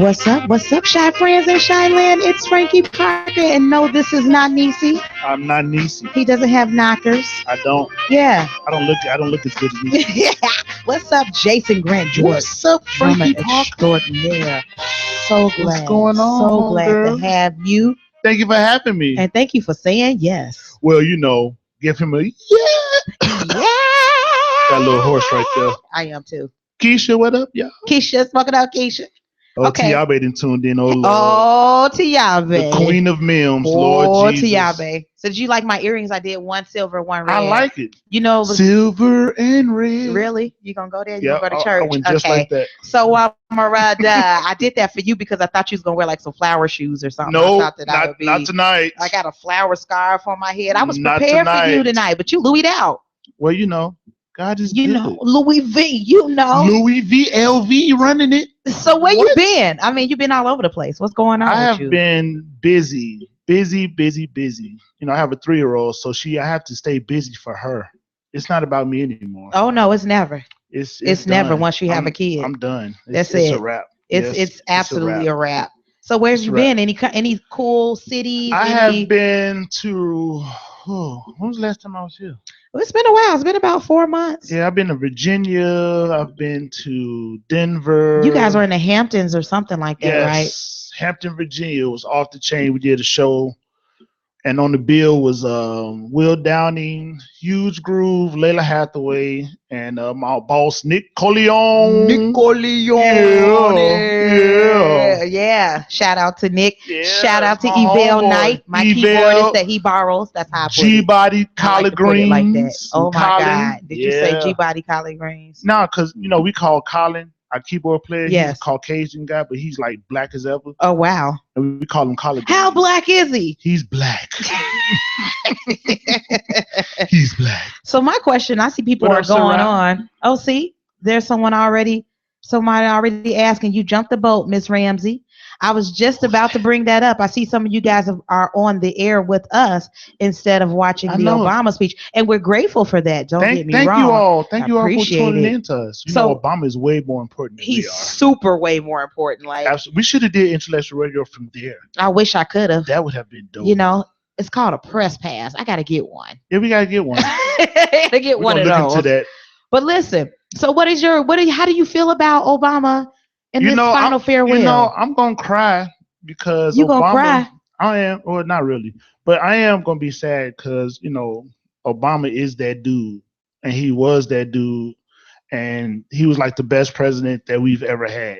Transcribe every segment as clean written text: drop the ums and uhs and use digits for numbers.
What's up? What's up, Shy Friends and Shy Land? It's Frankie Parker, and no, this is not Nycee. I'm not Nycee. He doesn't have knockers. I don't. Yeah. I don't look as good as Nycee. Yeah. What's up, Jason Grant Jordan? What's up, Drummer Frankie Parker? extraordinaire. So What's glad, going on, so glad to homegirl? have you, Thank you for having me. and thank you for saying yes. Well, give him a yeah. Yeah. That little horse right there. I am too. Keisha, what up, y'all? Keisha, smoking out Keisha. Oh, Okay. Tiabe done tuned in. Oh, Lord. Oh, The Tiabe. queen of memes, Oh, Lord Jesus. Tiabe. So did you like my earrings? I did one silver, one red. I like it. You know, it was Silver and red. really? You gonna go there? You Yeah, gonna go to I church? went just like that. So I did that for you because I thought you was gonna wear like some flower shoes or something. No, I thought that I would be. not tonight. I got a flower scarf on my head. I was Not prepared for you tonight. tonight, but you Louis'd out. Well, God is You good. know, Louis V. You know. Louis V, LV running it. So where you What? been? I mean, you've been all over the place. What's going on I with have you? been busy. I have a 3-year-old, so I have to stay busy for her. It's not about me anymore. Oh no, it's never. It's never done. once you have a kid. I'm done. That's It's it. a wrap. It's Yes, it's absolutely wrap. a wrap. So where have It's you a wrap. been? Any cool cities? I Any? have been to. When was the last time I was here? Well, it's been a while. It's been about 4 months. Yeah, I've been to Virginia. I've been to Denver. You guys were in the Hamptons or something like that, right? Yes, Hampton, Virginia. It was off the chain. We did a show. And on the bill was Will Downing, Huge Groove, Layla Hathaway, and my boss Nick Coleon. Yeah. Shout out to Nick. Yeah, Shout out to that's my Evell homeboy. Knight, my Evell. keyboardist that he borrows. That's how I put it. G-Body I like collard to put it like that. greens. Oh my Colin. God! Did you say G-Body collard greens? No, because we call Colin our keyboard player. Yes. He's a Caucasian guy, but he's like black as ever, Oh wow! and we call him collard greens. How black is he? He's black. He's black. So my question, I see people What are up, going Sarah? on. Oh, see, there's somebody already asking. You jumped the boat, Miss Ramsey. I was just about to bring that up. I see some of you guys are on the air with us instead of watching I the know. Obama speech, and we're grateful for that. Don't get me Thank wrong. you all. Thank I you all for appreciate tuning it. in to us. So- Obama is way more important than we He's are. super way more important. Like Absolutely. We should have did intellectual radio from there. I wish I could have. That would have been dope. It's called a press pass. I got to get one. Yeah, we gotta get one. I got to get We're one gonna of look those. into that. But listen, so how do you feel about Obama and this final farewell? I'm gonna cry because You Obama. gonna cry? I am, or not really, but I am gonna be sad because Obama is that dude, and he was that dude, and he was like the best president that we've ever had.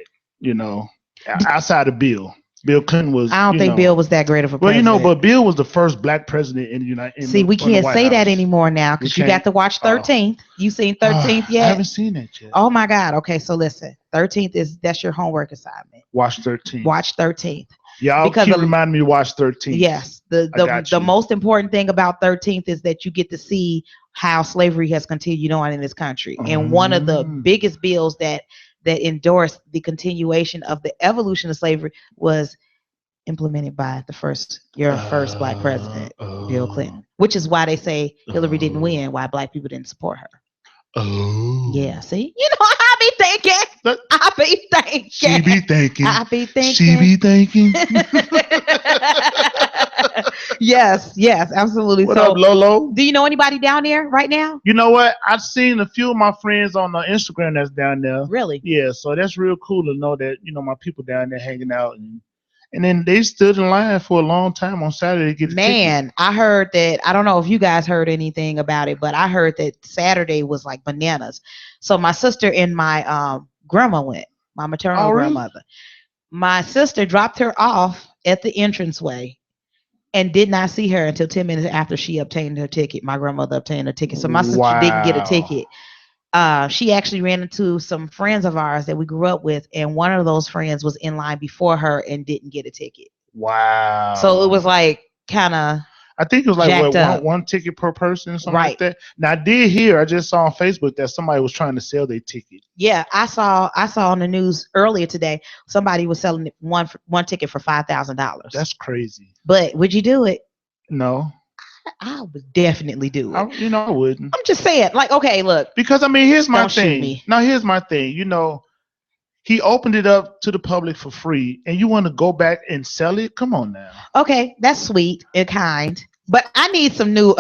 Outside of Bill. Bill Clinton was. I don't think Bill was that great of a Well, president. but Bill was the first black president in the United. See, we can't say that anymore now because you got to watch Oh. 13th. You seen 13th I yet? haven't seen that yet. Oh my God. Okay, so listen, 13th that's your homework assignment. Watch 13. Watch 13th. Y'all because keep of- reminding me to watch 13. Yes, I the got the you. most important thing about 13th is that you get to see how slavery has continued on in this country. And one of the biggest bills that endorsed the continuation of the evolution of slavery was implemented by your first black president, Bill Clinton, which is why they say Hillary didn't win, why black people didn't support her. Oh. Yeah, see? I be thinking. But- I be thinking. She be thinking. I be thinking. She be thinking. Yes, absolutely. What So, up, Lolo? do you know anybody down there right now? You know what? I've seen a few of my friends on Instagram that's down there. Really? Yeah, so that's real cool to know that my people down there hanging out, and then they stood in line for a long time on Saturday to get a ticket. Man, I heard that. I don't know if you guys heard anything about it, but I heard that Saturday was like bananas. So my sister and my grandma went, my maternal Oh, really? grandmother. My sister dropped her off at the entranceway and did not see her until 10 minutes after she obtained her ticket. My grandmother obtained her ticket. So my sister didn't get a Wow. ticket. She actually ran into some friends of ours that we grew up with, and one of those friends was in line before her and didn't get a ticket. Wow. So it was like kind of I think it was like jacked up. one ticket per person or something Right. like that. Now I just saw on Facebook that somebody was trying to sell their ticket. Yeah, I saw on the news earlier today. Somebody was selling one ticket for $5,000. That's crazy. But would you do it? No, I would definitely do it. I wouldn't. I'm just saying, like, okay, look, Because here's my Don't shoot thing. me. Now here's my thing. He opened it up to the public for free, and you want to go back and sell it? Come on now. Okay, that's sweet and kind. But I need some new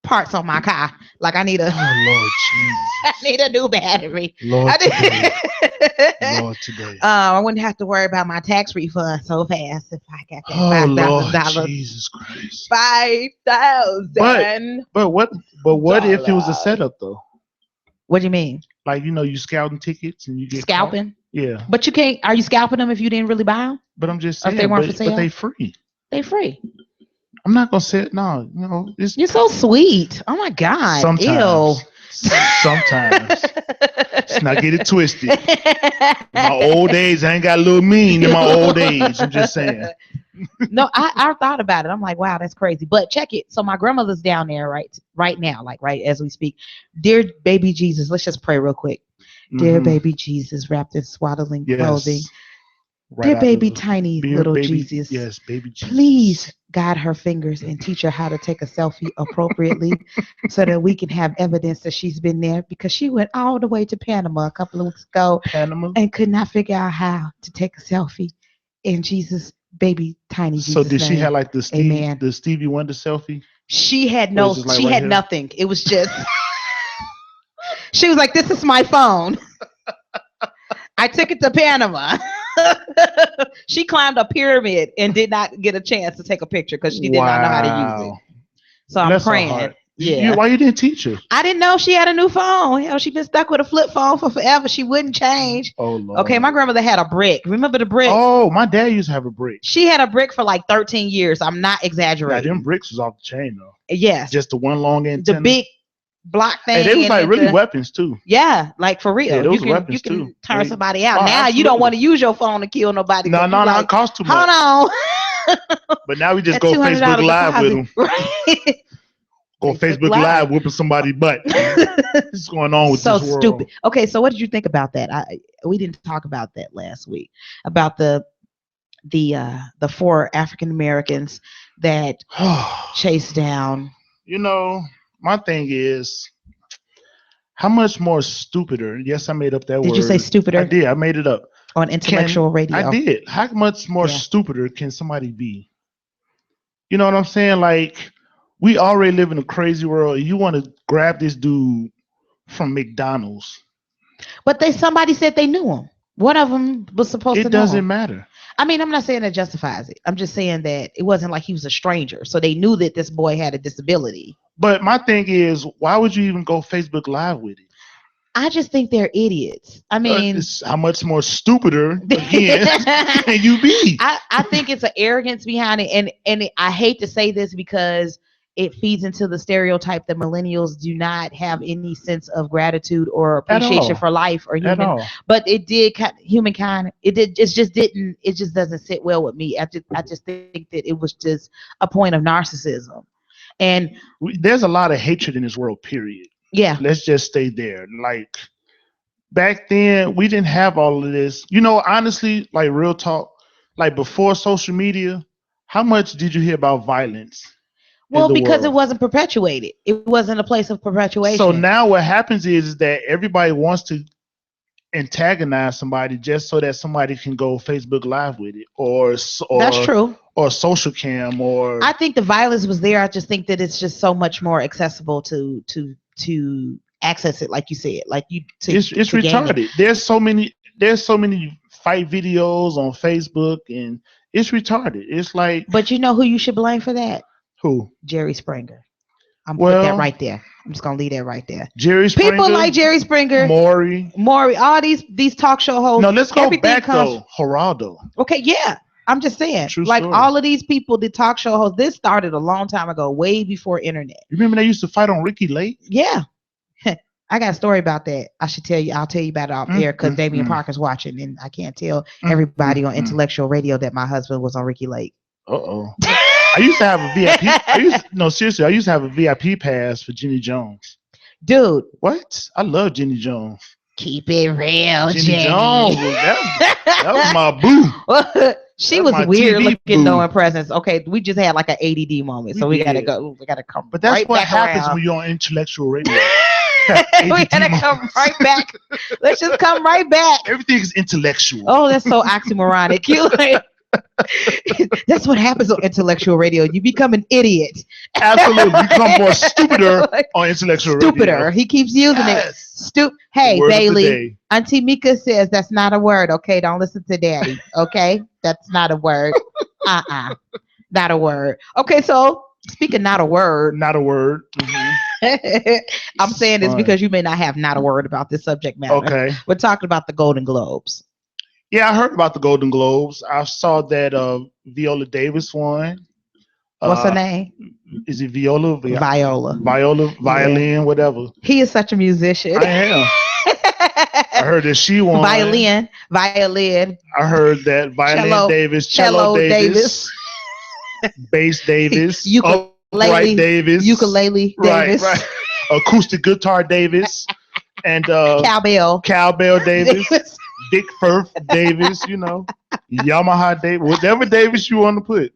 parts on my car. Like I need a Oh Lord I Jesus, need a new battery. Lord I today, need Lord today. I wouldn't have to worry about my tax refund so fast if I got that Oh Lord $5,000. Jesus Christ. But $5,000. but what but what if it was a setup though? What do you mean? Like you scouting tickets and you get caught. Scalping? Yeah, But you can't. Are you scalping them if you didn't really buy them, but I'm just or if they saying, weren't for but sale? they free. They free. I'm not gonna say it. No, it's You're so sweet. Oh my god. Ew. sometimes, sometimes. Let's not get it twisted. In my old days, I ain't got a little mean in my old age. I'm just saying. No, I thought about it. I'm like, wow, that's crazy. But check it. So my grandmother's down there right now, like right as we speak. Dear baby Jesus, let's just pray real quick. Dear Hmm. baby Jesus, wrapped in swaddling clothing. Yes. Right Dear out of baby the tiny beer, little baby. Jesus, Yes, baby Jesus. please guide her fingers and teach her how to take a selfie appropriately so that we can have evidence that she's been there, because she went all the way to Panama a couple of weeks ago Panama. and could not figure out how to take a selfie in Jesus, baby tiny So Jesus did she have name. like Amen. the Stevie Wonder selfie? She had Or is no, it just like she right had here? nothing. It was just, she was like, this is my phone. I took it to Panama. She climbed a pyramid and did not get a chance to take a picture because she did not know how to use it. Wow. So I'm Bless her praying. heart. Yeah. Why you didn't teach her? I didn't know she had a new phone. Hell, she been stuck with a flip phone for forever. She wouldn't change. Oh Okay, Lord. my grandmother had a brick. Remember the brick? Oh, my dad used to have a brick. She had a brick for like 13 years. I'm not Yeah, exaggerating. them bricks was off the chain though. Yes. Just the one long The antenna. big block Hey, they thing was and like then really the, weapons too. yeah, like for Yeah, real. those You can weapons too. turn Like, somebody out. oh, Now you don't want absolutely. to use your phone to kill nobody. No, 'Cause you no, no, it like, costs too hold much. on. But now we just That go Facebook $200 Live with deposit. them. Right. Go Facebook Facebook Live. Live whooping somebody's butt. What's going on with So this world? stupid. Okay, so what did you think about that? We didn't talk about that last week, about the four African Americans that chased down. You know, my thing is, how much more stupider? Yes, I made up that Did you say word. I stupider did. I made it up. on intellectual I radio? did. How much more Yeah. stupider can somebody be? You know what I'm saying? Like, we already live in a crazy world. You want to grab this dude from McDonald's. But somebody said they knew him. One of them was supposed to It know doesn't him. matter. I mean, I'm not saying that justifies it. I'm just saying that it wasn't like he was a stranger. So they knew that this boy had a disability. But my thing is, why would you even go Facebook Live with it? I just think they're idiots. I mean, It's how much more stupider again can you be? I think it's an arrogance behind it, and I hate to say this because it feeds into the stereotype that millennials do not have any sense of gratitude or At appreciation all. for life or At human. all. But it did humankind. It did. It just didn't. It just doesn't sit well with me. I just think that it was just a point of narcissism, and There's a lot of hatred in this world, period. yeah. Let's just stay there. Like, back then, we didn't have all of this. You know, honestly, like real talk, like before social media, how much did you hear about violence in Well, the because it world? wasn't perpetuated. It wasn't a place of So perpetuation. now what happens is that everybody wants to antagonize somebody just so that somebody can go Facebook Live with it, That's true. or social cam, or I think the violence was there. I just think that it's just so much more accessible to access it, like you said, like you it's to gain it. retarded. There's so many fight videos on Facebook, and it's retarded. It's like, But you know who you should blame for that? who? Jerry Springer. I'm gonna put that Well, right there. I'm just gonna leave that right there. Jerry People Springer, like Jerry Springer, Maury. Maury, all these talk show hosts. No, let's go Everything back comes. though. Geraldo. Okay, yeah. I'm just saying, True like story. all of these people, the talk show hosts, this started a long time ago, way before internet. You remember they used to fight on Ricky Lake? Yeah. I got a story about that. I should tell you. I'll tell you about it off air because Damian Mm. Parker's watching, and I can't tell everybody on intellectual radio that my husband was on Ricky Lake. Uh-oh. I used to have a VIP. Seriously, I used to have a VIP pass for Jenny Jones. Dude, What? I love Jenny Jones. keep it real, Jenny Jenny. Jones that was my boo. She That's was my weird TV looking boo. though in presence. Okay, we just had like an ADD moment, so We we gotta did. go. We gotta come. But that's right what back happens around. when you're on intellectual radio. We ADD gotta come moments. right back. Let's just come right back. Everything is intellectual. Oh, that's so oxymoronic. You like, that's what happens on intellectual radio. You become an idiot. Absolutely. You become more stupider on intellectual radio. Stupider. He keeps using it. Yes. The Hey, word of the Bailey. day. Auntie Mika says that's not a word. Okay, don't listen to Daddy. Okay, that's not a word. Not a word. Okay, so speaking not a word, Not a word. Mhm. I'm saying this Fun. because you may not have not a word about this subject matter. Okay. We're talking about the Golden Globes. Yeah, I heard about the Golden Globes. I saw that Viola Davis won. What's her Uh, name? is it Viola? Viola. Viola, Yeah. violin, whatever. He is such a musician. I am. I heard that she won. Violin, I heard that violin cello, Davis, cello cello Davis, Davis, bass Davis, upright ukulele, Davis, ukulele right, Davis, right, acoustic guitar Davis, and cowbell cowbell Davis, Davis. Dick Firth Davis, you know, Yamaha Davis, whatever Davis you want to put.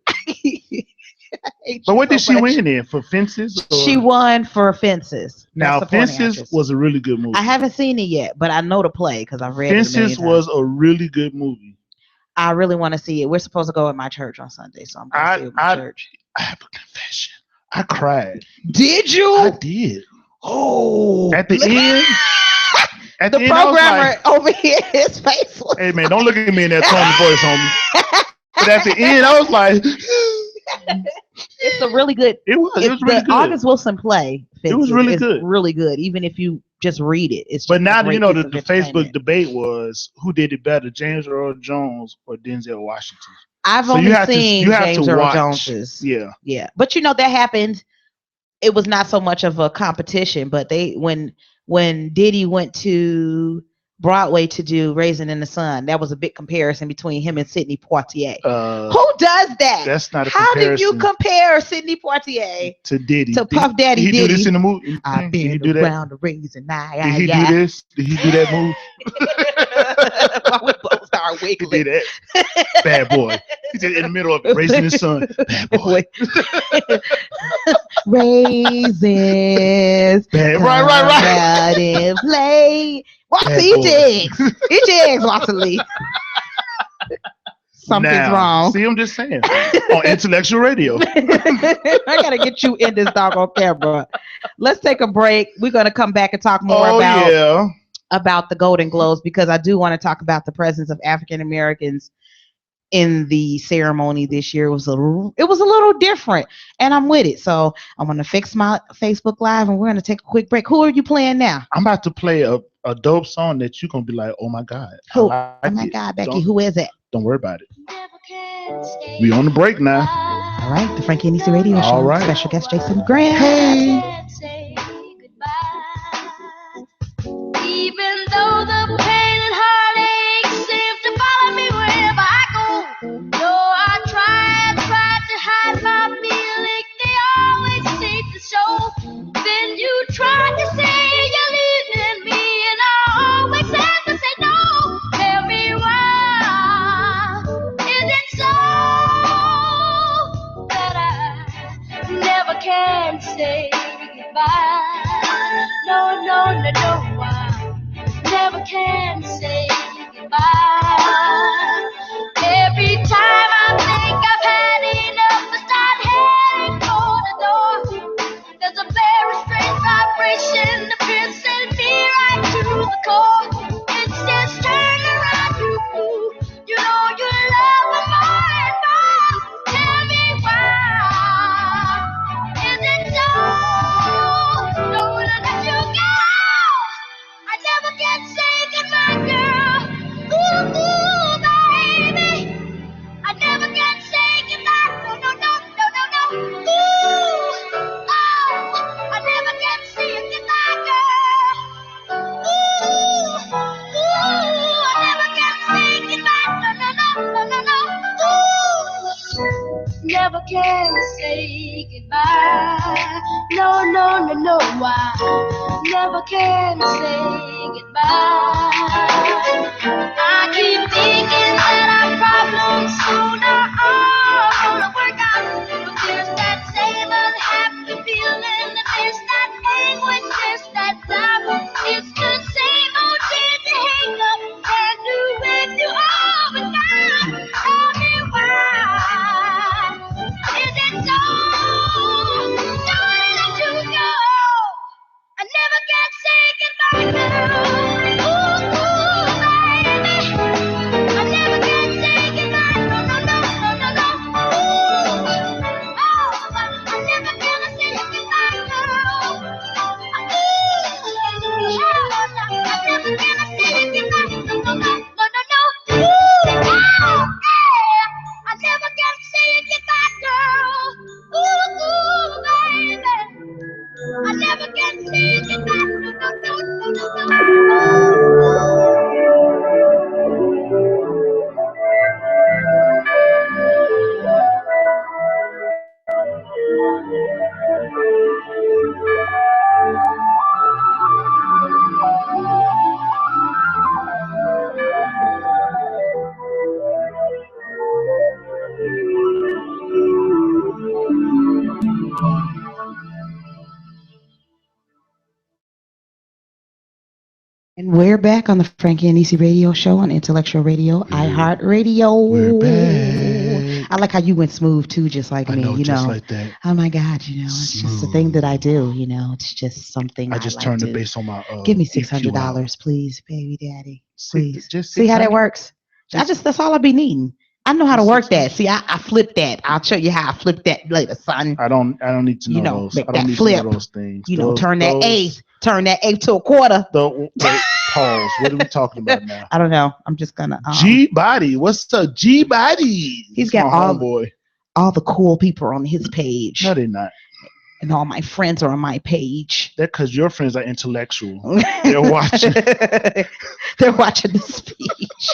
I hate But you what so did she much. win in for Fences? She Or won for Fences. Best now Supporting Fences Actress. was a really good movie. I haven't seen it yet, but I know the play because I've read it a million Fences times. was a really good movie. I really want to see it. We're supposed to go at my church on Sunday, so I'm going to see I it with my I church. I have a confession. I cried. Did I you? did. Oh, At the end, at the the end, I was programmer like, over here, his face was. "Hey man, don't look at me in that tone of voice, homie." But at the end, I was like, It's a really good. it was really The good. August Wilson play It was Fences really is good. really good. Even if you just read it, it's But just a now that you great know piece that of the Facebook entertainment. debate was who did it better, James Earl Jones or Denzel Washington. I've So you only have to seen James Earl watch. Jones's. Yeah. Yeah, but that happened. It was not so much of a competition, but when Diddy went to Broadway to do Raisin in the Sun, that was a big comparison between him and Sidney Poitier. Uh, Who does that? that's not a How do you comparison compare Sidney Poitier to Diddy. to Puff Daddy Did he do this Diddy? in the movie? I've Did he been do that? around the raisin, Did he do this? Did he do that move? While we both start He wiggling. did that. Bad boy. He's in the middle of raising his son. Bad boy. Raisins. Bad. Right. Out and play. Watson, Bad eat boy. your eggs. Eat your eggs, Watson Lee. Something's Now, wrong. see, I'm just saying. On intellectual radio. I gotta get you in this doggone camera. Let's take a break. We're gonna come back and talk more about the Golden Globes because I do want to talk about the presence of African Americans in the ceremony this year. It was a little different, and I'm with it. So I'm gonna fix my Facebook Live, and we're gonna take a quick break. Who are you playing now? I'm about to play a dope song that you're gonna be like, oh my God. Who? I like Oh my it. God, Becky, who is it? Don't worry about it. We on the break now. All right, the Frankie and Nycee Radio Show. All right. Special guest Jason Grant. Hey. Even though the pain and heartache seems to follow me wherever I go. Though I try to hide my feelings, they always seem to show. Then you try to say you're leaving me, and I always have to say no. Tell me why is it so that I never can say goodbye? No, no, no, no, I never can say goodbye. Every time I think I've had enough, I start heading for the door. There's a very strange vibration that piercing me right to the core. It says turn around, you know you love me more and more. Tell me why is it so? Don't wanna let you go. I never can say goodbye, girl. Ooh, baby. I never can say goodbye. No, no, no, no, no, no. Ooh, oh, I never can say goodbye, girl. Ooh, I never can say goodbye. No, no, no, no, no, no. Ooh, never can say goodbye. No, no, no, no. I never can say goodbye. I keep thinking that our problems sooner are gonna work out. But there's that same unhappy feeling, and there's that anguish, there's that doubt never get seen. And we're back on the Frankie and Nycee radio show on Intellectual Radio, iHeart Radio. We're back. I like how you went smooth too, just like I me. know, You just know, like that. oh my God, it's just a thing that I do. It's just something I just like turned to the bass on my Give me EQ out. $600, please, baby daddy. Six- Please. just See how that 600? works? Just- That's all I be needing. I know how to just work that. 600? See, I flip that. I'll show you how I flip that later, son. I don't need to know those. Make I don't that need flip. to know those things. Turn that eighth to a quarter. Wait, pause. What are we talking about now? I don't know. I'm just gonna G Body. What's up, G Body? He's It's got my all homeboy. all the cool people on his page. No, they're not. And all my friends are on my page. That because your friends are intellectual. They're watching. They're watching the speech.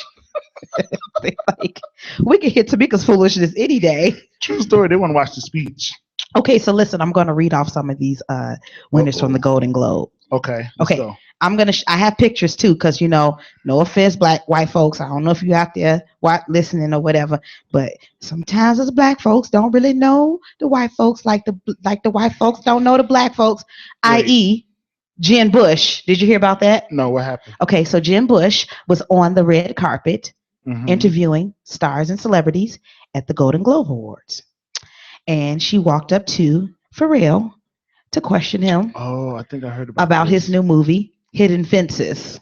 They like, we can hit Tamika's foolishness any day. True story. They want to watch the speech. Okay, so listen, I'm going to read off some of these winners from the Golden Globe. Okay. Let's Okay. go. I'm gonna. I have pictures too, because no offense, white folks. I don't know if you out there listening or whatever, but sometimes us black folks don't really know the white folks like the white folks don't know the black folks. Wait. I.e., Jen Bush. Did you hear about that? No, what happened? Okay, so Jen Bush was on the red carpet Mhm. interviewing stars and celebrities at the Golden Globe Awards, and she walked up to Pharrell to question him Oh, I think I heard about his this. new movie, Hidden Fences.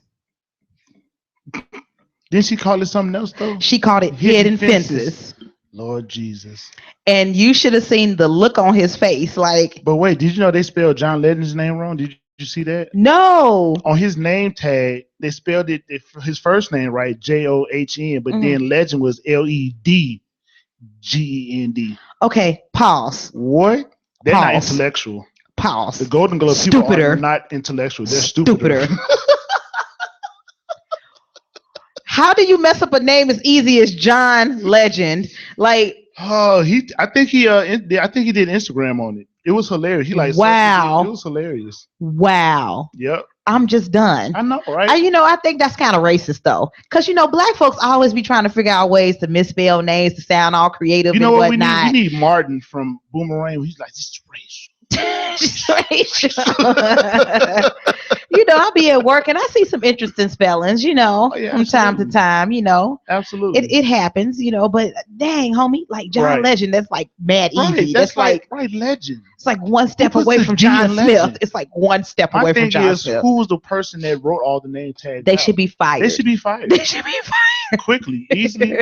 Didn't she call it something else though? She called it Hidden Fences. Lord Jesus. And you should have seen the look on his face. Like, But wait, did you know they spelled John Legend's name wrong? Did you see that? no. On his name tag, they spelled his first name right, John, but Mhm. then Legend was Ledgend. Okay, pause. What? They're not Pause. intellectual. Pause. The Golden Globe people Stupider. are not intellectual. They're stupider. How do you mess up a name as easy as John Legend? Like, Oh, I think he did Instagram on it. It was hilarious. He like Wow. It was hilarious. wow. Yep. I'm just done. I know, right? I think that's kind of racist though, because black folks always be trying to figure out ways to misspell names to sound all creative. You know and what whatnot. we need Martin from Boomerang. He's like, this is racial. I'll be at work and I see some interesting spellings, yeah, from time to time, Absolutely. it happens, but dang, homie, like John Right. Legend, that's like mad Right, easy. That's like Legend. it's like one step puts away the from G in John Smith. Legend? It's like one step My away from thing John is, Smith. who was the person that wrote all the name tags? They out? should be fired. They should be fired. They should be fired. Quickly, easily.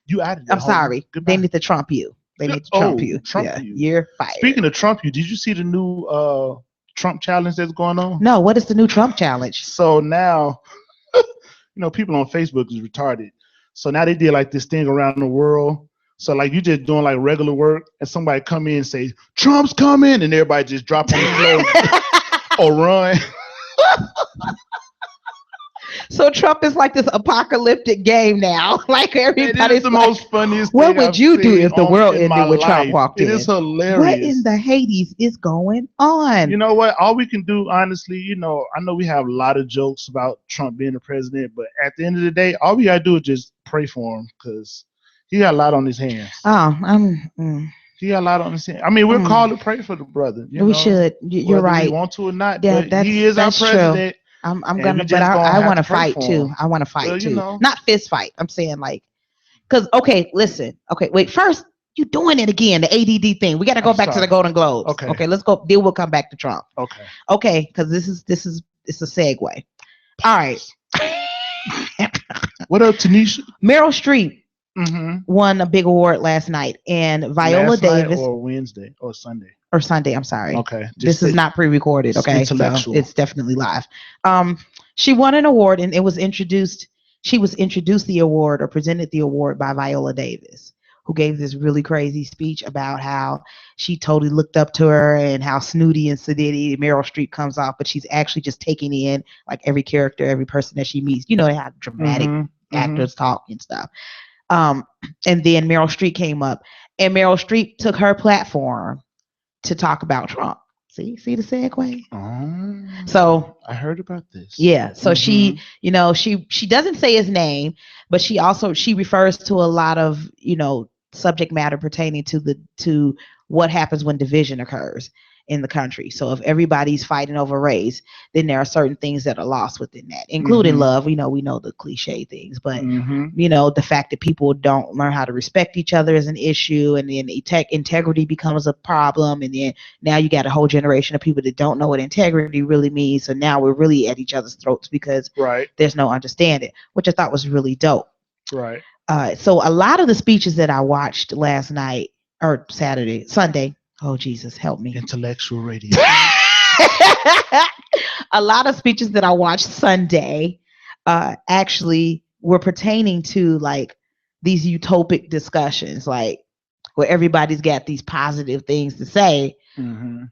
You out of there. I'm homie. sorry. Goodbye. They need to Trump you. They need to Oh, Trump you. Trump Yeah, you. You're fired. Speaking of Trump, did you see the new Trump challenge that's going on? No, what is the new Trump challenge? So now, people on Facebook is retarded. So now they did like this thing around the world. So like you just doing like regular work, and somebody come in and say Trump's coming, and everybody just drop on the floor or run. So Trump is like this apocalyptic game now. Like It everybody's is the like, most funniest. what thing would I've you do seen if the on- world in my ended when Trump life. walked It in? is hilarious. What in the Hades is going on? You know what? All we can do, honestly, I know we have a lot of jokes about Trump being the president, but at the end of the day, all we gotta do is just pray for him because he got a lot on his hands. He got a lot on his hands. I mean, we're called to pray for the brother. We should. You're whether right. we want to or not, Yeah, but he is our that's true. president. I'm and gonna, we but just gonna I have want to to pray fight for too. him. I want to fight Well, too. Not fist fight. I'm saying like, because listen. Okay, wait. First, you doing it again? The ADD thing. We got to go I'm back to sorry. the Golden Globes. Okay. Let's go. Then we'll come back to Trump. Okay. Okay, because it's a segue. All right. What up, Tanisha? Meryl Streep Mm-hmm. won a big award last night, and Viola Last night Davis or Wednesday or Sunday. or Sunday. I'm sorry. Okay. This is not pre-recorded. it's Okay, so intellectual. it's definitely live. She won an award, and it was introduced. She was introduced the award or presented the award by Viola Davis, who gave this really crazy speech about how she totally looked up to her and how snooty and sedity Meryl Streep comes off, but she's actually just taking in like every character, every person that she meets. You know how dramatic actors talk and stuff. Um, and then Meryl Streep came up, and Meryl Streep took her platform to talk about Trump. See the segue. Oh, So I heard about this. yeah, so she, she doesn't say his name, but she refers to a lot of subject matter pertaining to what happens when division occurs in the country. So if everybody's fighting over race, then there are certain things that are lost within that, including love. We know the cliche things, but the fact that people don't learn how to respect each other is an issue, and then integrity becomes a problem, and then now you got a whole generation of people that don't know what integrity really means. So now we're really at each other's throats because there's no understanding, which I thought was really dope. Right. So a lot of the speeches that I watched last night or Sunday. Oh, Jesus, help me. Intellectual radio. A lot of speeches that I watched Sunday actually were pertaining to like these utopic discussions, like where everybody's got these positive things to say. And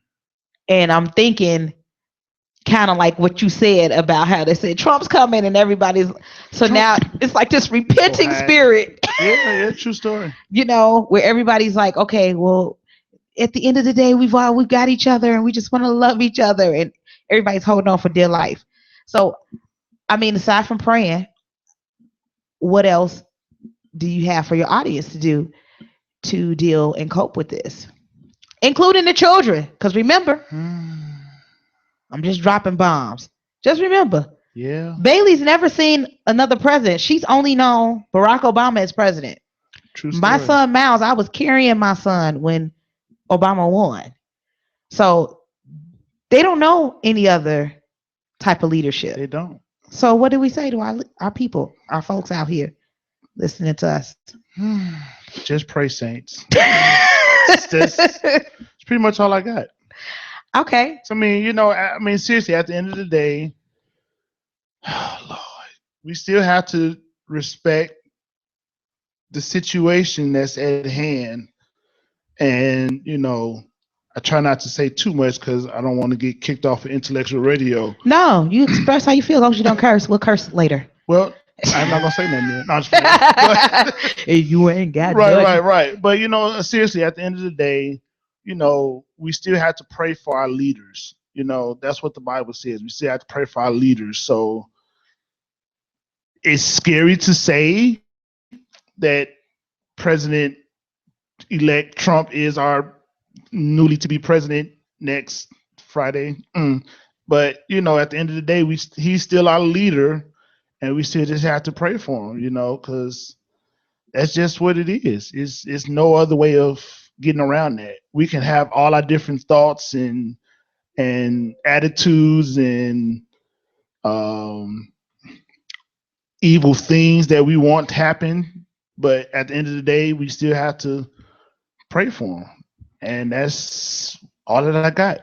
I'm thinking kind of like what you said about how they said Trump's coming and everybody's now it's like this repenting spirit. Yeah, true story. Where everybody's like, okay, well, at the end of the day, we've got each other and we just want to love each other, and everybody's holding on for dear life. So, I mean, aside from praying, what else do you have for your audience to do to deal and cope with this, including the children? Because remember, I'm just dropping bombs. Just remember, Bailey's never seen another president. She's only known Barack Obama as president. True story. My son Miles, I was carrying my son when Obama won. So they don't know any other type of leadership. They don't. So what do we say to our people, our folks out here listening to us? Just pray, saints. It's pretty much all I got. Okay. So, I mean, seriously, at the end of the day, Lord, we still have to respect the situation that's at hand. And, I try not to say too much because I don't want to get kicked off of intellectual radio. No, you express how you feel as long as you don't curse. We'll curse later. Well, I'm not going to say nothing yet. No, I'm just kidding. Hey, you ain't got Right. But, seriously, at the end of the day, we still have to pray for our leaders. That's what the Bible says. We still have to pray for our leaders. So it's scary to say that President-elect Trump is our newly to be president next Friday. But, at the end of the day, he's still our leader, and we still just have to pray for him, because that's just what it is. It's no other way of getting around that. We can have all our different thoughts and attitudes and evil things that we want to happen, but at the end of the day, we still have to pray for him. And that's all that I got.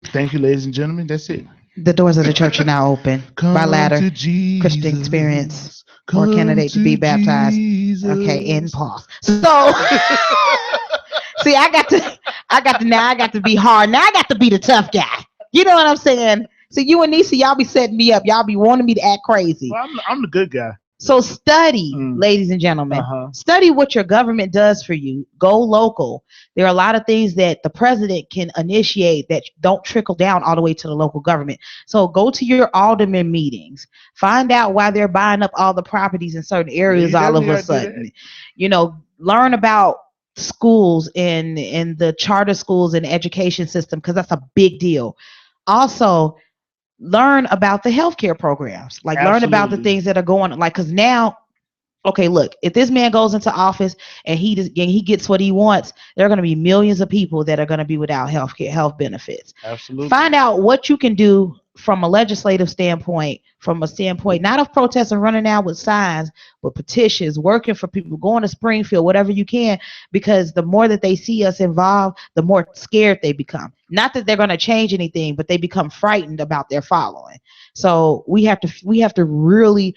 Thank you, ladies and gentlemen. That's it. The doors of the church are now open. By ladder, Christian experience, or candidate to be baptized. Okay, in pause. So, see, I got to be hard. Now I got to be the tough guy. You know what I'm saying? So you and Nycee, y'all be setting me up. Y'all be wanting me to act crazy. Well, I'm the good guy. So study, ladies and gentlemen, study what your government does for you. Go local. There are a lot of things that the president can initiate that don't trickle down all the way to the local government. So go to your alderman meetings. Find out why they're buying up all the properties in certain areas all of a sudden. Learn about schools and the charter schools and education system, because that's a big deal. Also, learn about the healthcare programs. Learn about the things that are going on. Because now, okay, look, if this man goes into office and he gets what he wants, there are going to be millions of people that are going to be without health benefits. Absolutely. Find out what you can do from a legislative standpoint, from a standpoint not of protests and running out with signs, but petitions, working for people, going to Springfield, whatever you can, because the more that they see us involved, the more scared they become. Not that they're going to change anything, but they become frightened about their following. So we have to really,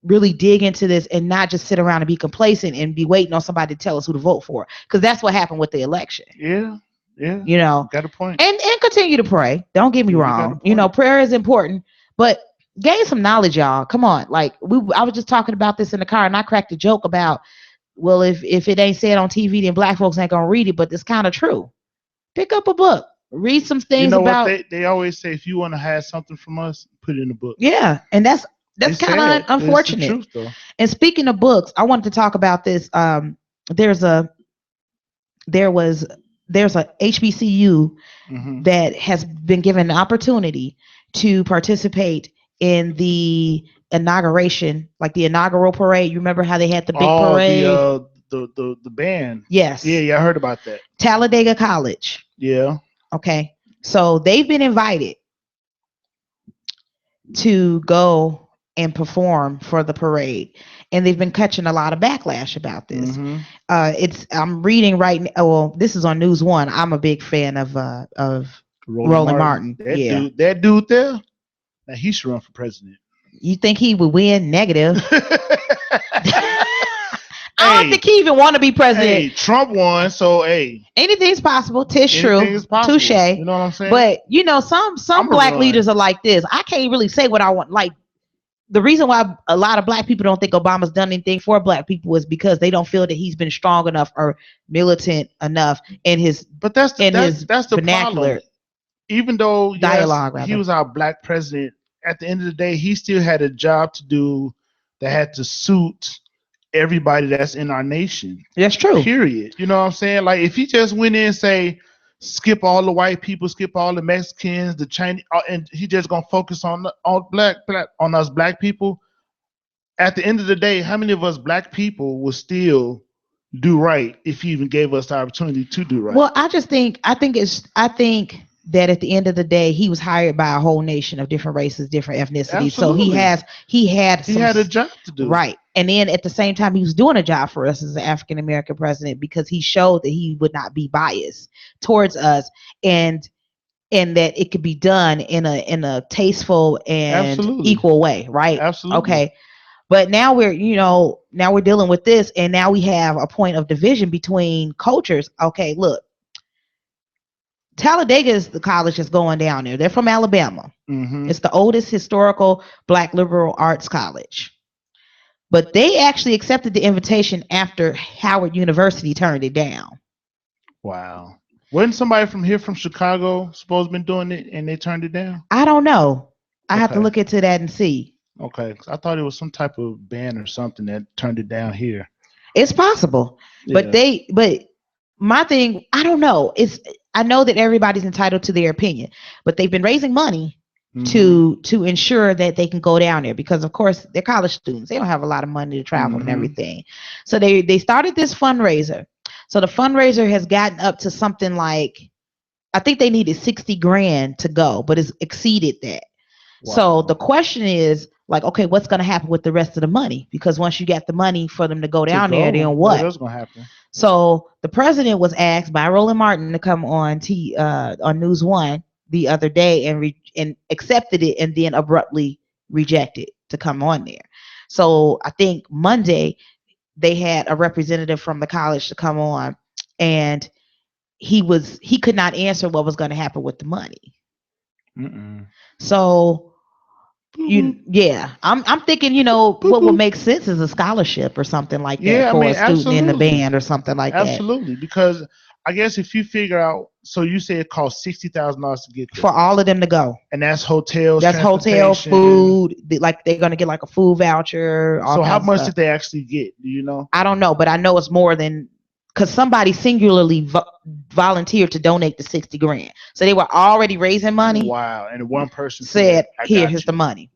really dig into this and not just sit around and be complacent and be waiting on somebody to tell us who to vote for, because that's what happened with the election. Yeah, yeah. You know, Got a point. and continue to pray. Don't get me Yeah, you got a wrong. You know, point. prayer is important, but gain some knowledge, y'all. Come on, like I was just talking about this in the car, and I cracked a joke about, well, if it ain't said on TV, then black folks ain't gonna read it, but it's kind of true. Pick up a book, read some You things know what about, they always say? If you want to have something from us, put it in the book. yeah, and that's It's kind of sad, but it's the unfortunate. truth though. And speaking of books, I wanted to talk about this. There's a there was there's a HBCU Hmm. that has been given an opportunity to participate in the inauguration, like the inaugural parade. You remember how they had the big Oh, parade? the band. Yeah, Yes, yeah, I heard about that. Talladega College. Yeah. Okay, so they've been invited to go and perform for the parade, and they've been catching a lot of backlash about this. Hmm. It's I'm reading right now. Well, this is on News One. I'm a big fan of Roland Roland Martin. Martin. Yeah, That dude there. Now he should run for president. you think he would win? Negative. I don't Hey, think he even want to be president. hey, Trump won, so hey, Anything's possible. Tish anything true. is possible. Touche. You know what I'm saying? But you know, some I'm a black run. leaders are like this. I can't really say what I want. Like the reason why a lot of black people don't think Obama's done anything for black people is because they don't feel that he's been strong enough or militant enough in his But that's the that's the problem. vernacular Even though yes, dialogue he rather. was our black president, at the end of the day, he still had a job to do that had to suit everybody that's in our nation. That's true. Period. You know what I'm saying? Like if he just went in and say skip all the white people, skip all the Mexicans, the Chinese, and he just gonna focus on black on us black people. At the end of the day, how many of us black people will still do right if he even gave us the opportunity to do right? Well, I think that at the end of the day, he was hired by a whole nation of different races, different ethnicities. So Absolutely. he had He some had a job to do. right. And then at the same time, he was doing a job for us as an African American president because he showed that he would not be biased towards us, and that it could be done in a tasteful and Absolutely. equal way, right? Absolutely. Okay. But now now we're dealing with this, and now we have a point of division between cultures. Okay, look, Talladega is the college that's going down there. They're from Alabama. Hmm. It's the oldest historical black liberal arts college. But they actually accepted the invitation after Howard University turned it down. Wow. Wasn't somebody from here from Chicago supposed to been doing it and they turned it down? I don't know. I have to Okay. look into that and see. Okay. I thought it was some type of band or something that turned it down here. It's possible. But Yeah. my thing, I don't know. I know that everybody's entitled to their opinion, but they've been raising money Hmm. to ensure that they can go down there because of course they're college students. They don't have a lot of money to travel and Hmm. everything. So they started this fundraiser. So the fundraiser has gotten up to something like, I think they needed 60 grand to go, but it's exceeded that. So Wow. the question is like, okay, what's going to happen with the rest of the money? Because once you got the money for them to go To down there, go, then what what? else gonna happen? So the president was asked by Roland Martin to come on News One the other day and accepted it, and then abruptly rejected to come on there. So I think Monday they had a representative from the college to come on, and he could not answer what was going to happen with the money. Mm-mm. So Boop, boop, I'm thinking, boop, what would boop. make sense is a scholarship or something like that Yeah, I for mean, a student in the absolutely. band or something like that. Absolutely. Because I guess if you figure out, so you say it costs $60,000 to get For there. all of them to go. And that's hotels, That's hotel, transportation. food. Like they're gonna get like a food voucher, all So how kinds of much stuff. did they actually get? Do you know? I don't know, but I know it's more than because somebody singularly volunteered to donate the 60 grand. So they were already raising money. Wow. And one person said, Said, I here's got the you. money.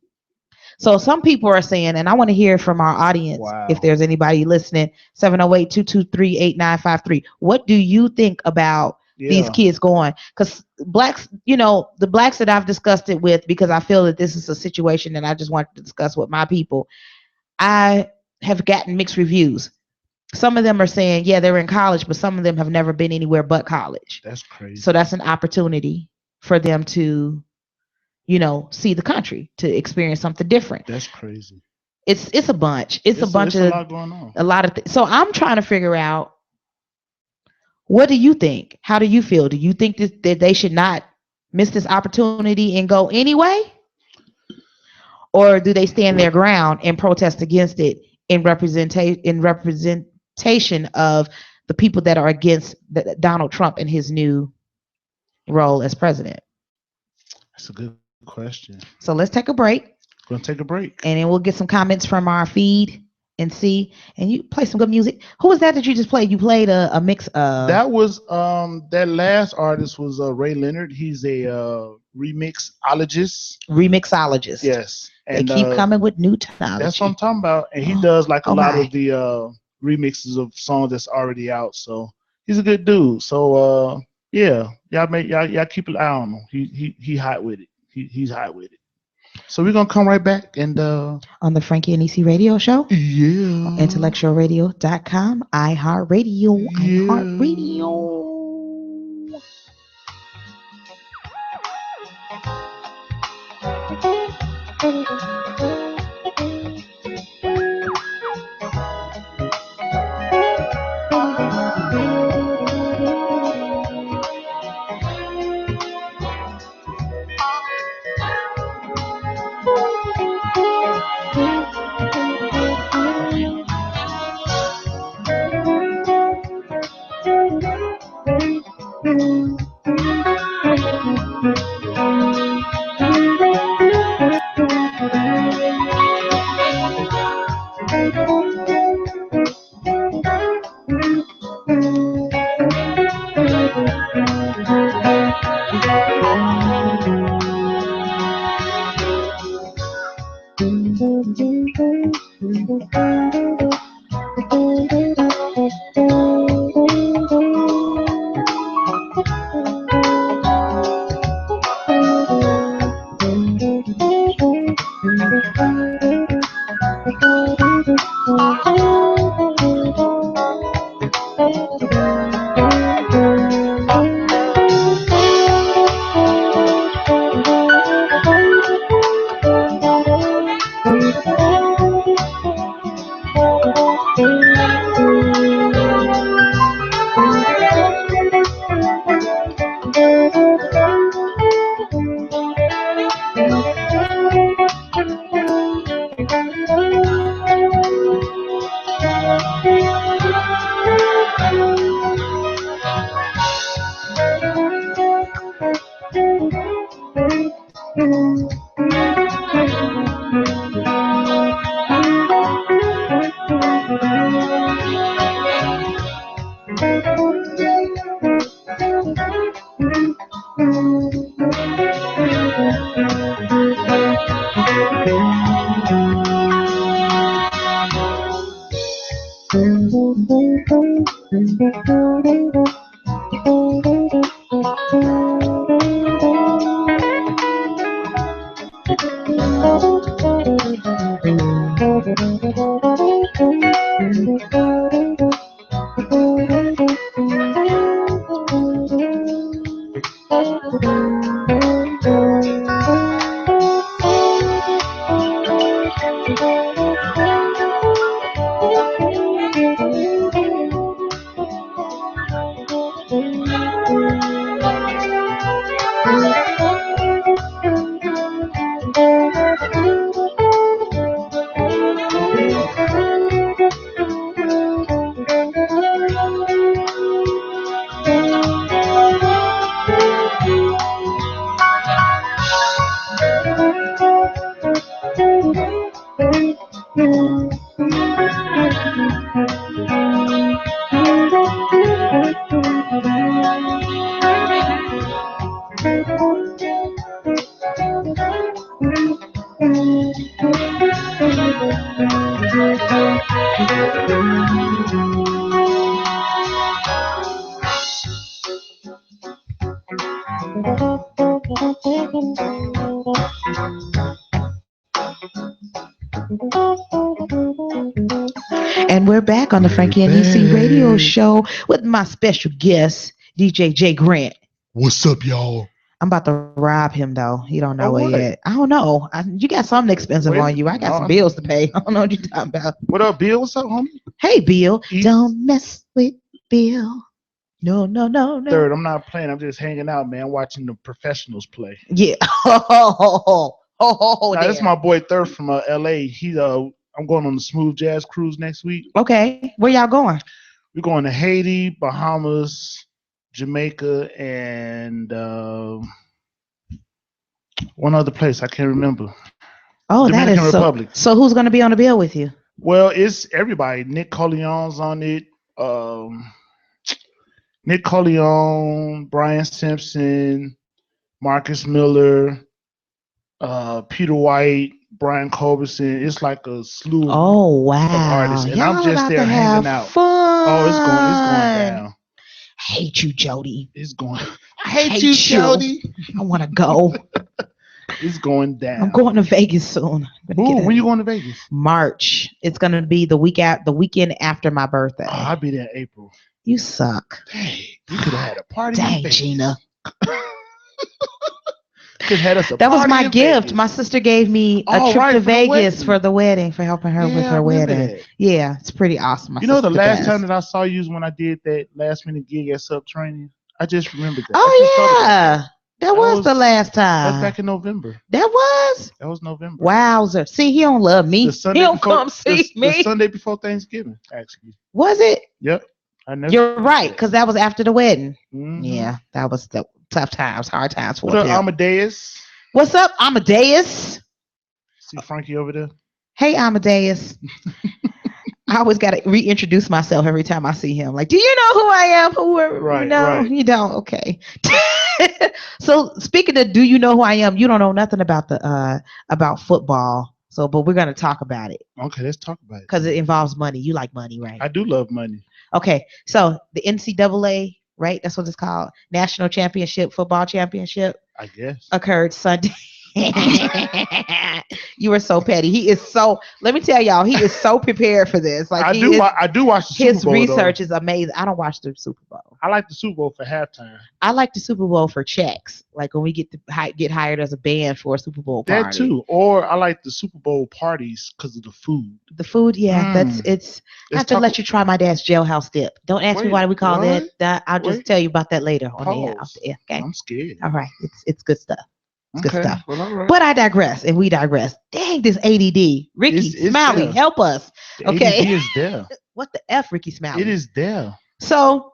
So some people are saying, and I want to hear from our audience if Wow. there's anybody listening, 708-223-8953. What do you think about these Yeah. kids going? Because blacks, the blacks that I've discussed it with, because I feel that this is a situation that I just want to discuss with my people, I have gotten mixed reviews. Some of them are saying, yeah, they're in college, but some of them have never been anywhere but college. That's So crazy. that's an opportunity for them to see the country, to experience something different. That's crazy. it's a bunch. It's a bunch It's a of lot going on. a lot of so I'm trying to figure out, what do you think? How do you feel? Do you think that they should not miss this opportunity and go anyway? Or do they stand their ground and protest against it in representation of the people that are against Donald Trump and his new role as president? That's a good question. So let's take a break, Gonna take a break. and then we'll get some comments from our feed and see. And you play some good music. Who was that you just played? You played a mix of. That was that last artist was Ray Leonard. He's a remixologist. Remixologist. Yes, They and keep coming with new that's what technology. I'm talking about. And he does like a Oh lot of my. the remixes of songs that's already out. So he's a good dude. So yeah, y'all keep an eye on him. He hot with it. He's hot with it. So we're gonna come right back and On the Frankie and Nycee radio show, yeah, intellectualradio.com, iHeartRadio, yeah. iHeartRadio. And we're back on the We're Frankie and Nycee radio back. show with my special guest, DJ J Grant. What's up, y'all? I'm about to rob him though. He don't Oh, know it what? yet. I don't know. You got something expensive Wait, on you. I got some no. bills to pay. I don't know what you're talking about. What up, Bill? What's up, homie? Hey, Bill. East Don't mess with Bill. No, no, no, no. third. I'm not playing. I'm just hanging out, man. Watching the professionals play. Yeah. Oh, Now, this is there. my boy Third from LA. I'm going on the Smooth Jazz cruise next week. Okay. Where y'all going? We're going to Haiti, Bahamas, Jamaica, and one other place I can't remember. Oh, that Dominican is so. Republic. So who's gonna be on the bill with you? Well, it's everybody. Nick Corleone's on it. Um, Nick Corleone, Brian Simpson, Marcus Miller, Peter White, Brian Culberson. It's like a slew Oh of artists, wow. and I'm Y'all just about to there hanging have out. Oh, it's going fun. down. Hate you, Jody. It's going. I I hate you, hate you. Jody. I want to go. It's going I'm down. going to Vegas soon. I'm gonna Ooh, get when it. you going to Vegas? March. It's gonna be the weekend after my birthday. Oh, I'll be there in April. You suck. Dang, we could have had a party in Dang, Vegas. Gina. Could have had us a That was party my in gift. Vegas. My sister gave me a Oh, trip right, to for the Vegas wedding. for the wedding, for helping her with Yeah, I her remember wedding. that. Yeah, it's pretty awesome. My You know, the sister last time best. that I saw you was when I did that last minute gig at Subterranean. I just remembered that. I just thought Oh about that. yeah, that That was the was last that was time. back in November. That was That was November. wowzer. See, he don't love The me. He Sunday don't before come see the me. Sunday before Thanksgiving, actually. Was it? Yep. I never You're forget right, that. because that was after the wedding. Mm-hmm. Yeah, that was the tough times, hard times for What up, him. Amadeus? What's up, Amadeus? See Frankie over there? Hey, Amadeus. I always got to reintroduce myself every time I see him. Like, do you know who I am? Who are, Right, no, right. you don't. Okay. So speaking of, do you know who I am? You don't know nothing about football. So, but we're gonna talk about it Okay, let's talk about it. because it involves money. You like money, right? I do love money. Okay. So the NCAA, right? That's what it's called. National Championship Football Championship I guess. occurred Sunday. You were so petty. He is so. Let me tell y'all, he is so prepared for this. Like I do watch the Super his Bowl research though. is amazing. I don't watch the Super Bowl. I like the Super Bowl for halftime. I like the Super Bowl for checks. Like when we get hired as a band for a Super Bowl That party. too. Or I like the Super Bowl parties because of the food. The food, yeah, Mm. I Let's have to talk. let you try my dad's jailhouse dip. Don't ask me Wait, why we call what? that. I'll just Wait, tell you about that later on the off pause. the air. Okay. I'm scared. All right. It's good stuff. It's good Okay, stuff. well, all right. But I digress, and we digress. Dang, this ADD. Ricky It's Smiley, there. help us. The Okay. ADD is there. What the F, Ricky Smiley? It is there. So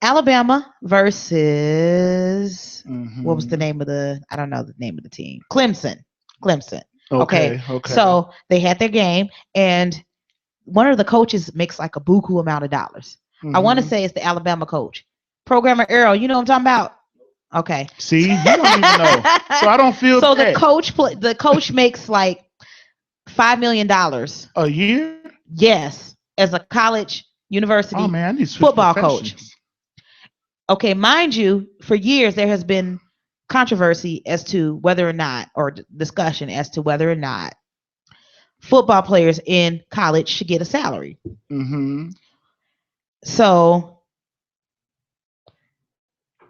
Alabama versus what was the Mhm. name of the? I don't know the name of the team. Clemson. Clemson. Okay. Okay. So they had their game, and one of the coaches makes like a buku amount of dollars. I want to Mhm. say it's the Alabama coach, programmer Earl. You know what I'm talking about? Okay. See, you don't even know. So I don't feel So the bad. coach makes like $5 million. A year? Yes, as a college university Oh man, I need to switch football coach. professions. Okay, mind you, for years there has been controversy as to whether or not, or discussion as to whether or not football players in college should get a salary. Mm-hmm. So,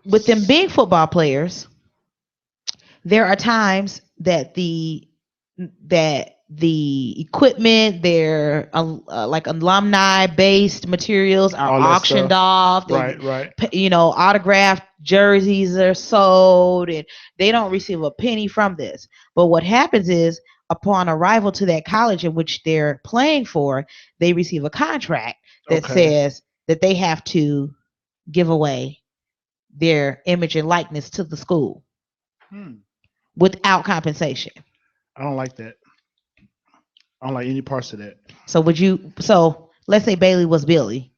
with them being football players, there are times that the equipment, their like alumni based materials are All that auctioned stuff. off. Right, right. Autographed jerseys are sold, and they don't receive a penny from this. But what happens is, upon arrival to that college in which they're playing for, they receive a contract that Okay. says that they have to give away their image and likeness to the school Hmm. without compensation. I don't like that. I don't like any parts of that. So let's say Bailey was Billy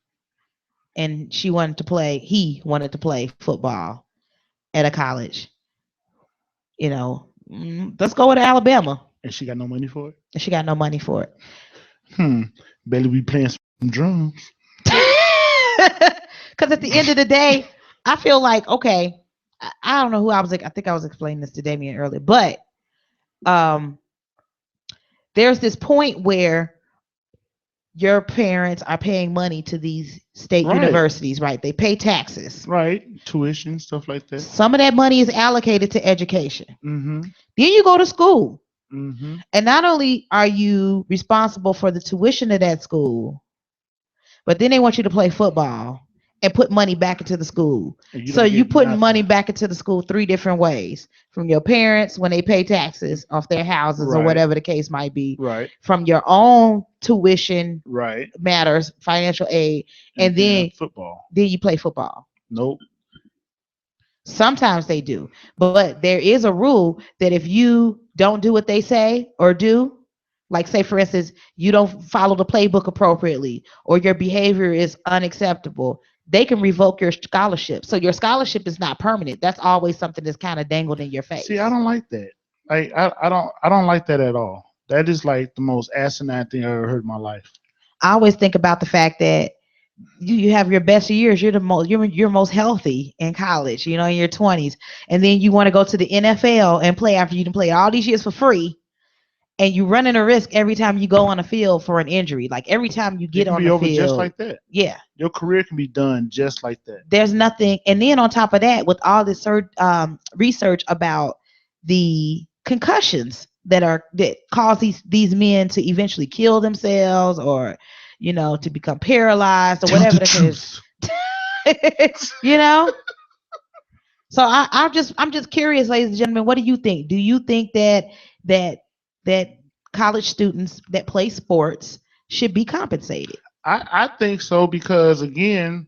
and he wanted to play football at a college. Let's go with Alabama. And she got no money for it? And she got no money for it. Bailey be playing some drums. Because at the end of the day, I feel like, okay, I don't know who I was like. I think I was explaining this to Damien earlier, but there's this point where your parents are paying money to these state Right. universities, right? They pay taxes. Right. Tuition, stuff like that. Some of that money is allocated to education. Mm-hmm. Then you go to school. Mm-hmm. And not only are you responsible for the tuition of that school, but then they want you to play football and put money back into the school. And you So don't you get putting money nothing. back into the school three different ways. From your parents when they pay taxes off their houses or Right. whatever the case might be. Right. From your own tuition Right. matters, financial aid, And and then then football. you play football. Nope. Sometimes they do. But there is a rule that if you don't do what they say or do, like say for instance, you don't follow the playbook appropriately or your behavior is unacceptable, they can revoke your scholarship. So your scholarship is not permanent. That's always something that's kind of dangled in your See, face. I don't like that. I don't like that at all. That is like the most asinine thing I ever heard in my life. I always think about the fact that you have your best years. You're the most you're most healthy in college, in your 20s. And then you want to go to the NFL and play after you can play all these years for free. And you running a risk every time you go on a field for an injury. Like every time you It get can on be the over just field, like that. yeah, Your career can be done just like that. there's nothing. And then on top of that, with all this research about the concussions that cause these men to eventually kill themselves or to become paralyzed or Tell whatever the the case. truth. you know so I'm just curious, ladies and gentlemen, what do you think? Do you think that that college students that play sports should be compensated? I think so because again,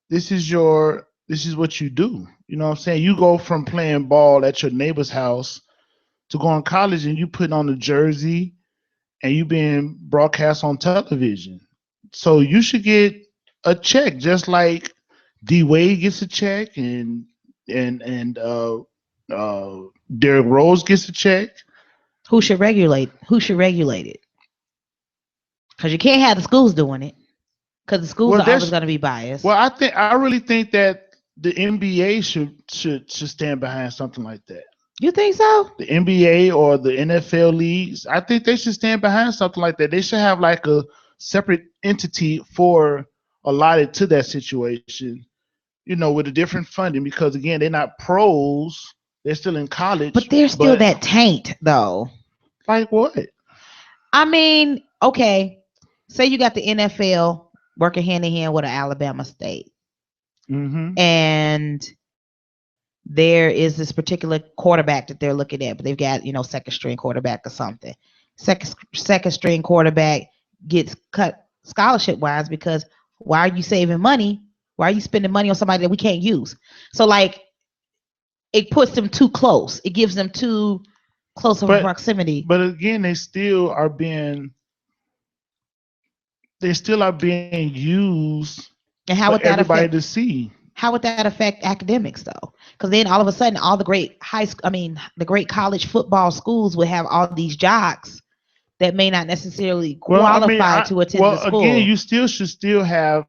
this is what you do. You know what I'm saying? You go from playing ball at your neighbor's house to going to college and you putting on the jersey and you being broadcast on television. So you should get a check just like D Wade gets a check and uh Derrick Rose gets a check. Who should regulate it? Because you can't have the schools doing it, because the schools Well, are always that's going to be biased. well, I really think that the NBA should stand behind something like that. You think so? The NBA or the NFL leagues, I think they should stand behind something like that. They should have like a separate entity for allotted to that situation, with a different funding because again, they're not pros. They're still in But college, there's still but that taint, though. like what? I mean, okay, say you got the NFL working hand in hand with an Alabama State, Mm-hmm. and there is this particular quarterback that they're looking at, but they've got, second string quarterback or something. Second string quarterback gets cut scholarship wise because why are you saving money? Why are you spending money on somebody that we can't use? So like it puts them too close. It gives them too close of a But proximity. but again, they still are being used And for everybody to see. how would that affect academics though? Because then all of a sudden all the great the great college football schools would have all these jocks that may not necessarily Well, I mean, qualify to attend the again, school. you still should still have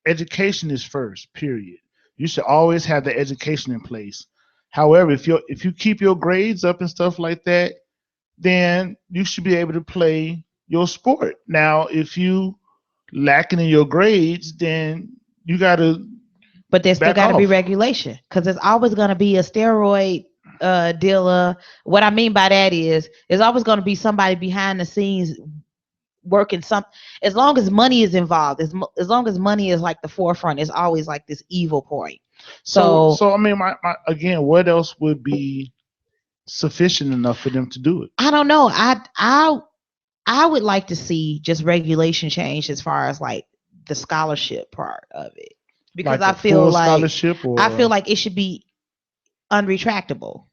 education is first. Period. You should always have the education in place. However, if you keep your grades up and stuff like that, then you should be able to play your sport. Now, if you lacking in your grades, then you got to But there's still back got to be off. regulation because there's always going to be a steroid dealer. What I mean by that is there's always going to be somebody behind the scenes working some. As long as money is involved, as long as money is like the forefront, it's always like this evil point. So, So so I mean, my again, what else would be sufficient enough for them to do it? I don't know. I would like to see just regulation change as far as like the scholarship part of it because Like a full scholarship I feel or like it should be unretractable.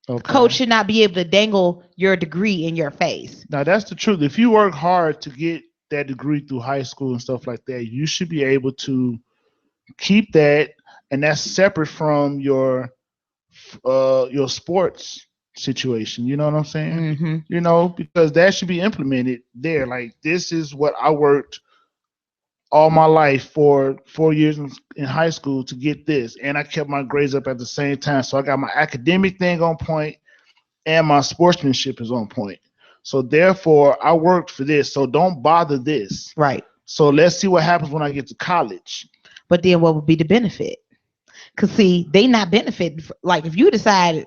Coach okay. should not be able to dangle your degree in your face. Now that's the truth. If you work hard to get that degree through high school and stuff like that, you should be able to keep that, and that's separate from your sports situation. You know what I'm saying? Hmm. Because that should be implemented there. Like this is what I worked all my life for 4 years in high school to get this, and I kept my grades up at the same time. So I got my academic thing on point, and my sportsmanship is on point. So therefore, I worked for this. So don't bother this. Right. So let's see what happens when I get to college. But then what would be the benefit? Because see, they not benefiting. Like if you decide,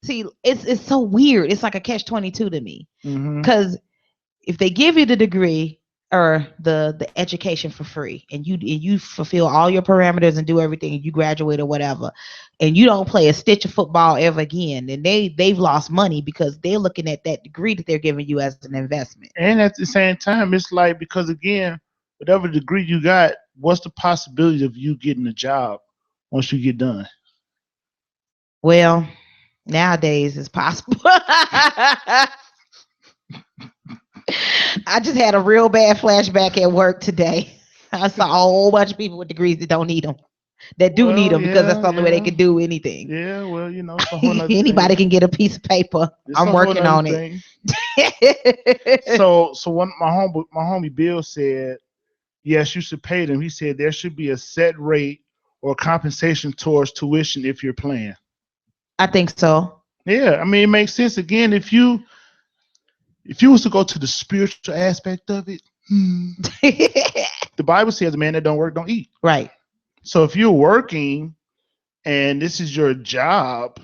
see, it's so weird. It's like a catch-22 to me. Mm-hmm. Because if they give you the degree or the education for free, and you fulfill all your parameters and do everything, and you graduate or whatever, and you don't play a stitch of football ever again, then they've lost money because they're looking at that degree that they're giving you as an investment. And at the same time, it's like, because again, whatever degree you got, what's the possibility of you getting a job once you get done? Well, nowadays it's possible. I just had a real bad flashback at work today. I saw a whole bunch of people with degrees that don't need them, that do need Well, them because that's yeah, the only way they yeah, can do anything. yeah. Well, it's a whole nother Anybody thing. can get a piece of paper. It's I'm a whole working nother on thing. it. So one my homie Bill said, yes, you should pay them. He said there should be a set rate or compensation towards tuition if you're playing. I think so. Yeah, I mean, it makes sense. Again, if you was to go to the spiritual aspect of it, the Bible says, "A man that don't work don't eat." Right. So if you're working and this is your job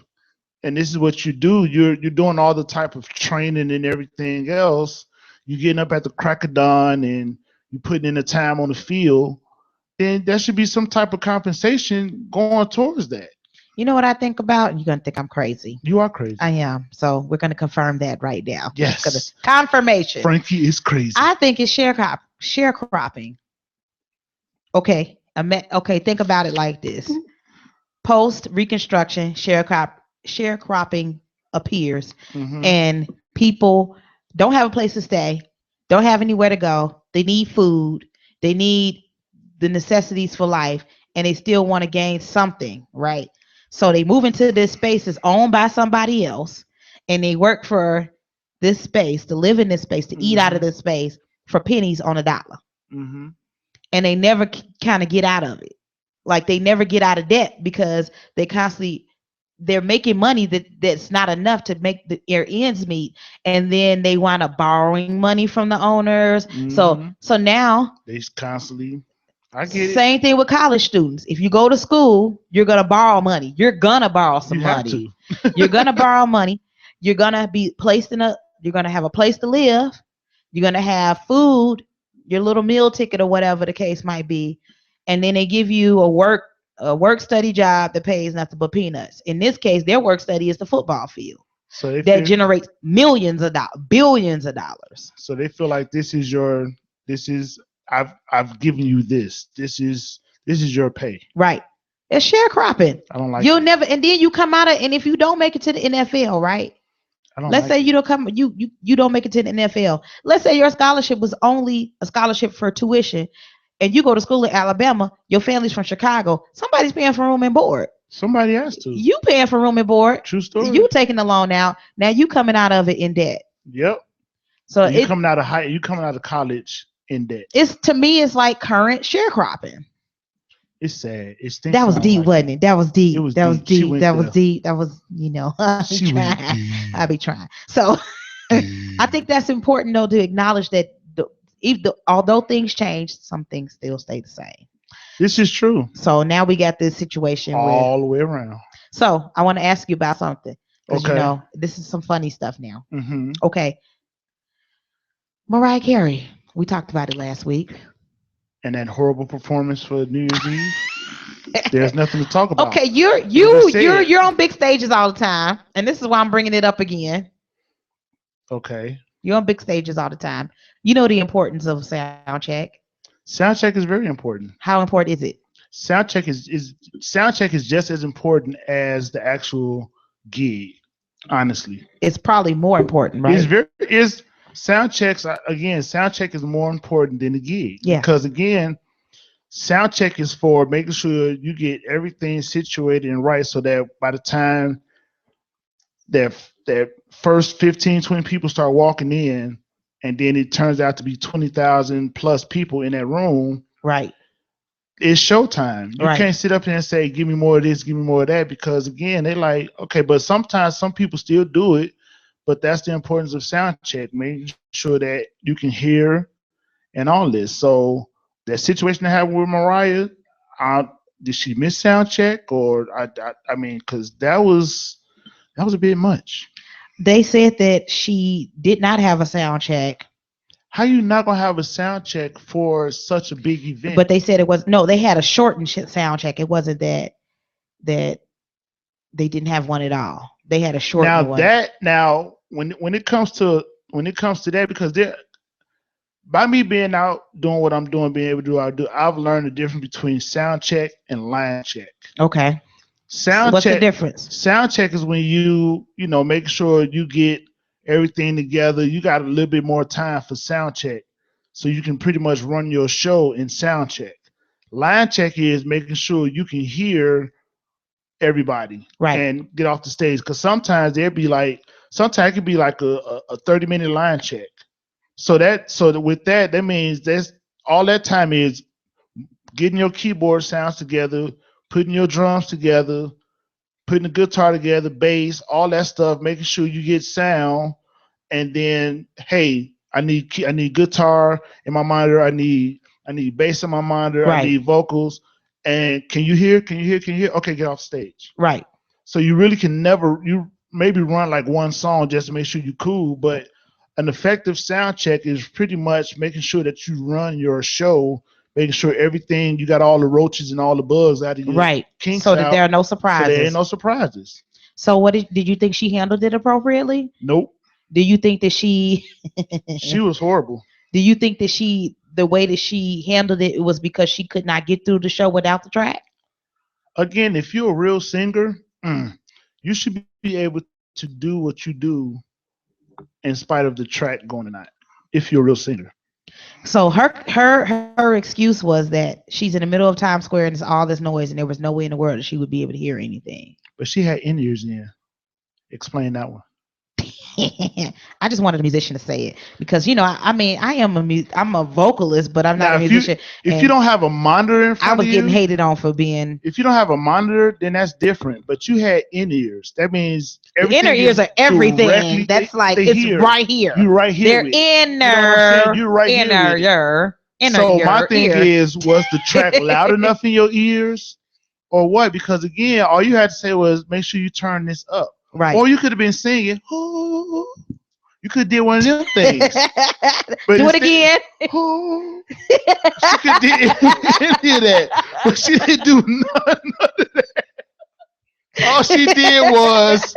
and this is what you do, you're doing all the type of training and everything else. You're getting up at the crack of dawn and you putting in the time on the field. Then there should be some type of compensation going towards that. You know what I think about? You're gonna think I'm crazy. You are crazy. I am. So we're gonna confirm that right now. Yes. Confirmation. Frankie is crazy. I think it's sharecropping. Okay. Okay, think about it like this. Post Reconstruction, sharecropping appears, Mhm. and people don't have a place to stay, don't have anywhere to go. They need food, they need the necessities for life, and they still want to gain something, right? So they move into this space that's owned by somebody else, and they work for this space to live in this space, to eat out of Mhm. this space for pennies on a dollar, Mhm. and they never kind of get out of it. Like they never get out of debt because they're making money that's not enough to make their ends meet, and then they wind up borrowing money from the owners. So Mhm. so now, They constantly. I get it. same thing with college students. If you go to school, you're gonna borrow money. You're gonna borrow some You have money. to. You're gonna borrow money. You're gonna be placed in a. You're gonna have a place to live. You're gonna have food, your little meal ticket or whatever the case might be, and then they give you a work study job that pays nothing but peanuts. In this case, their work study is the football field So they that feel. generates millions of dollars, billions of dollars. So they feel like this is your. This is. I've given you this. This is your pay. Right. It's sharecropping. I don't like You'll it. never, and then you come out of, and if you don't make it to the NFL, right? I don't Let's like say it. you don't come, you don't make it to the NFL. Let's say your scholarship was only a scholarship for tuition, and you go to school in Alabama. Your family's from Chicago. Somebody's paying for room and board. Somebody has to. You paying for room and board. True story. You taking the loan out. Now you coming out of it in debt. Yep. So And you coming out of high. You coming out of college in debt. it's, to me, it's like current sharecropping. It's sad. It stinks. That was I don't deep, like wasn't it? That was deep. It was That was deep. She deep. went That was there. deep. That was, I be She went trying. deep. I be trying. So I think that's important though, to acknowledge that although things change, some things still stay the same. This is true. So now we got this situation where. All the way around. So I want to ask you about something, because Okay. this is some funny stuff now. Mm-hmm. Okay, Mariah Carey. We talked about it last week. And that horrible performance for New Year's Eve. There's nothing to talk about. Okay, you're on big stages all the time, and this is why I'm bringing it up again. Okay. You're on big stages all the time. You know the importance of sound check. Sound check is very important. How important is it? Sound check is just as important as the actual gig. Honestly, It's probably more important, right? it's very is sound checks again. Sound check is more important than the gig. Yeah. Because again, sound check is for making sure you get everything situated and right, so that by the time that first 15, 20 people start walking in, and then it turns out to be 20,000 plus people in that room, Right. it's showtime. You Right. can't sit up there and say, give me more of this, give me more of that, because again, they're like, okay, but sometimes some people still do it, but that's the importance of sound check, making sure that you can hear and all this. So that situation that happened with Mariah, uh, did she miss sound check or I mean, because that was a bit much. They said that she did not have a sound check, How you not gonna have a sound check for such a big event? but they said it was no. They had a shortened sound check. It wasn't that they didn't have one at all. They had a Now shortened one. that now when it comes to that, because there by me being out doing what I'm doing, being able to do what I do, I've learned the difference between sound check and line check. Okay. So Sound what's the check difference? sound check is when you make sure you get everything together. You got a little bit more time for sound check. So you can pretty much run your show in sound check. Line check is making sure you can hear everybody Right. and get off the stage. Cause sometimes it could be like a 30-minute line check. With that means that's all that time is getting your keyboard sounds together, putting your drums together, putting the guitar together, bass, all that stuff, making sure you get sound, and then hey, I need guitar in my monitor, I need bass in my monitor, I Right. need vocals, and can you hear? Can you hear? Can you hear? Okay, get off stage. Right. So you really can never you maybe run like one song just to make sure you cool, but an effective sound check is pretty much making sure that you run your show, making sure everything you got all the roaches and all the bugs out of your Right. kinks So that there out, are no so there ain't surprises. no surprises. So what did you think she handled it appropriately? Nope, Do you think that she she was horrible. do you think that the way that she handled it was because she could not get through the show without the track? Again, if you're a real singer, you should be able to do what you do in spite of the track going or not. If you're a real singer, So her excuse was that she's in the middle of Times Square and there's all this noise and there was no way in the world that she would be able to hear anything. but she had in ears in. Explain that one. I just wanted a musician to say it because I mean I'm a vocalist, but I'm not Now, a musician, if you and don't have a monitor in I front of was getting you, hated on for being. if you don't have a monitor, then that's different. But you had in ears. That means The inner everything ears is are everything. directly. That's like They it's hear. right here. You right here They're with it. You know what I'm saying? inner, You're right here inner, with it. your, inner, So my your thing ear. is, was the track loud enough in your ears, or what? Because again, all you had to say was make sure you turn this up, Right. or you could have been singing. "Oh," you could have did one of them things, but Do it instead, again. "Oh," she could did that, but she didn't do none of that. All she did was,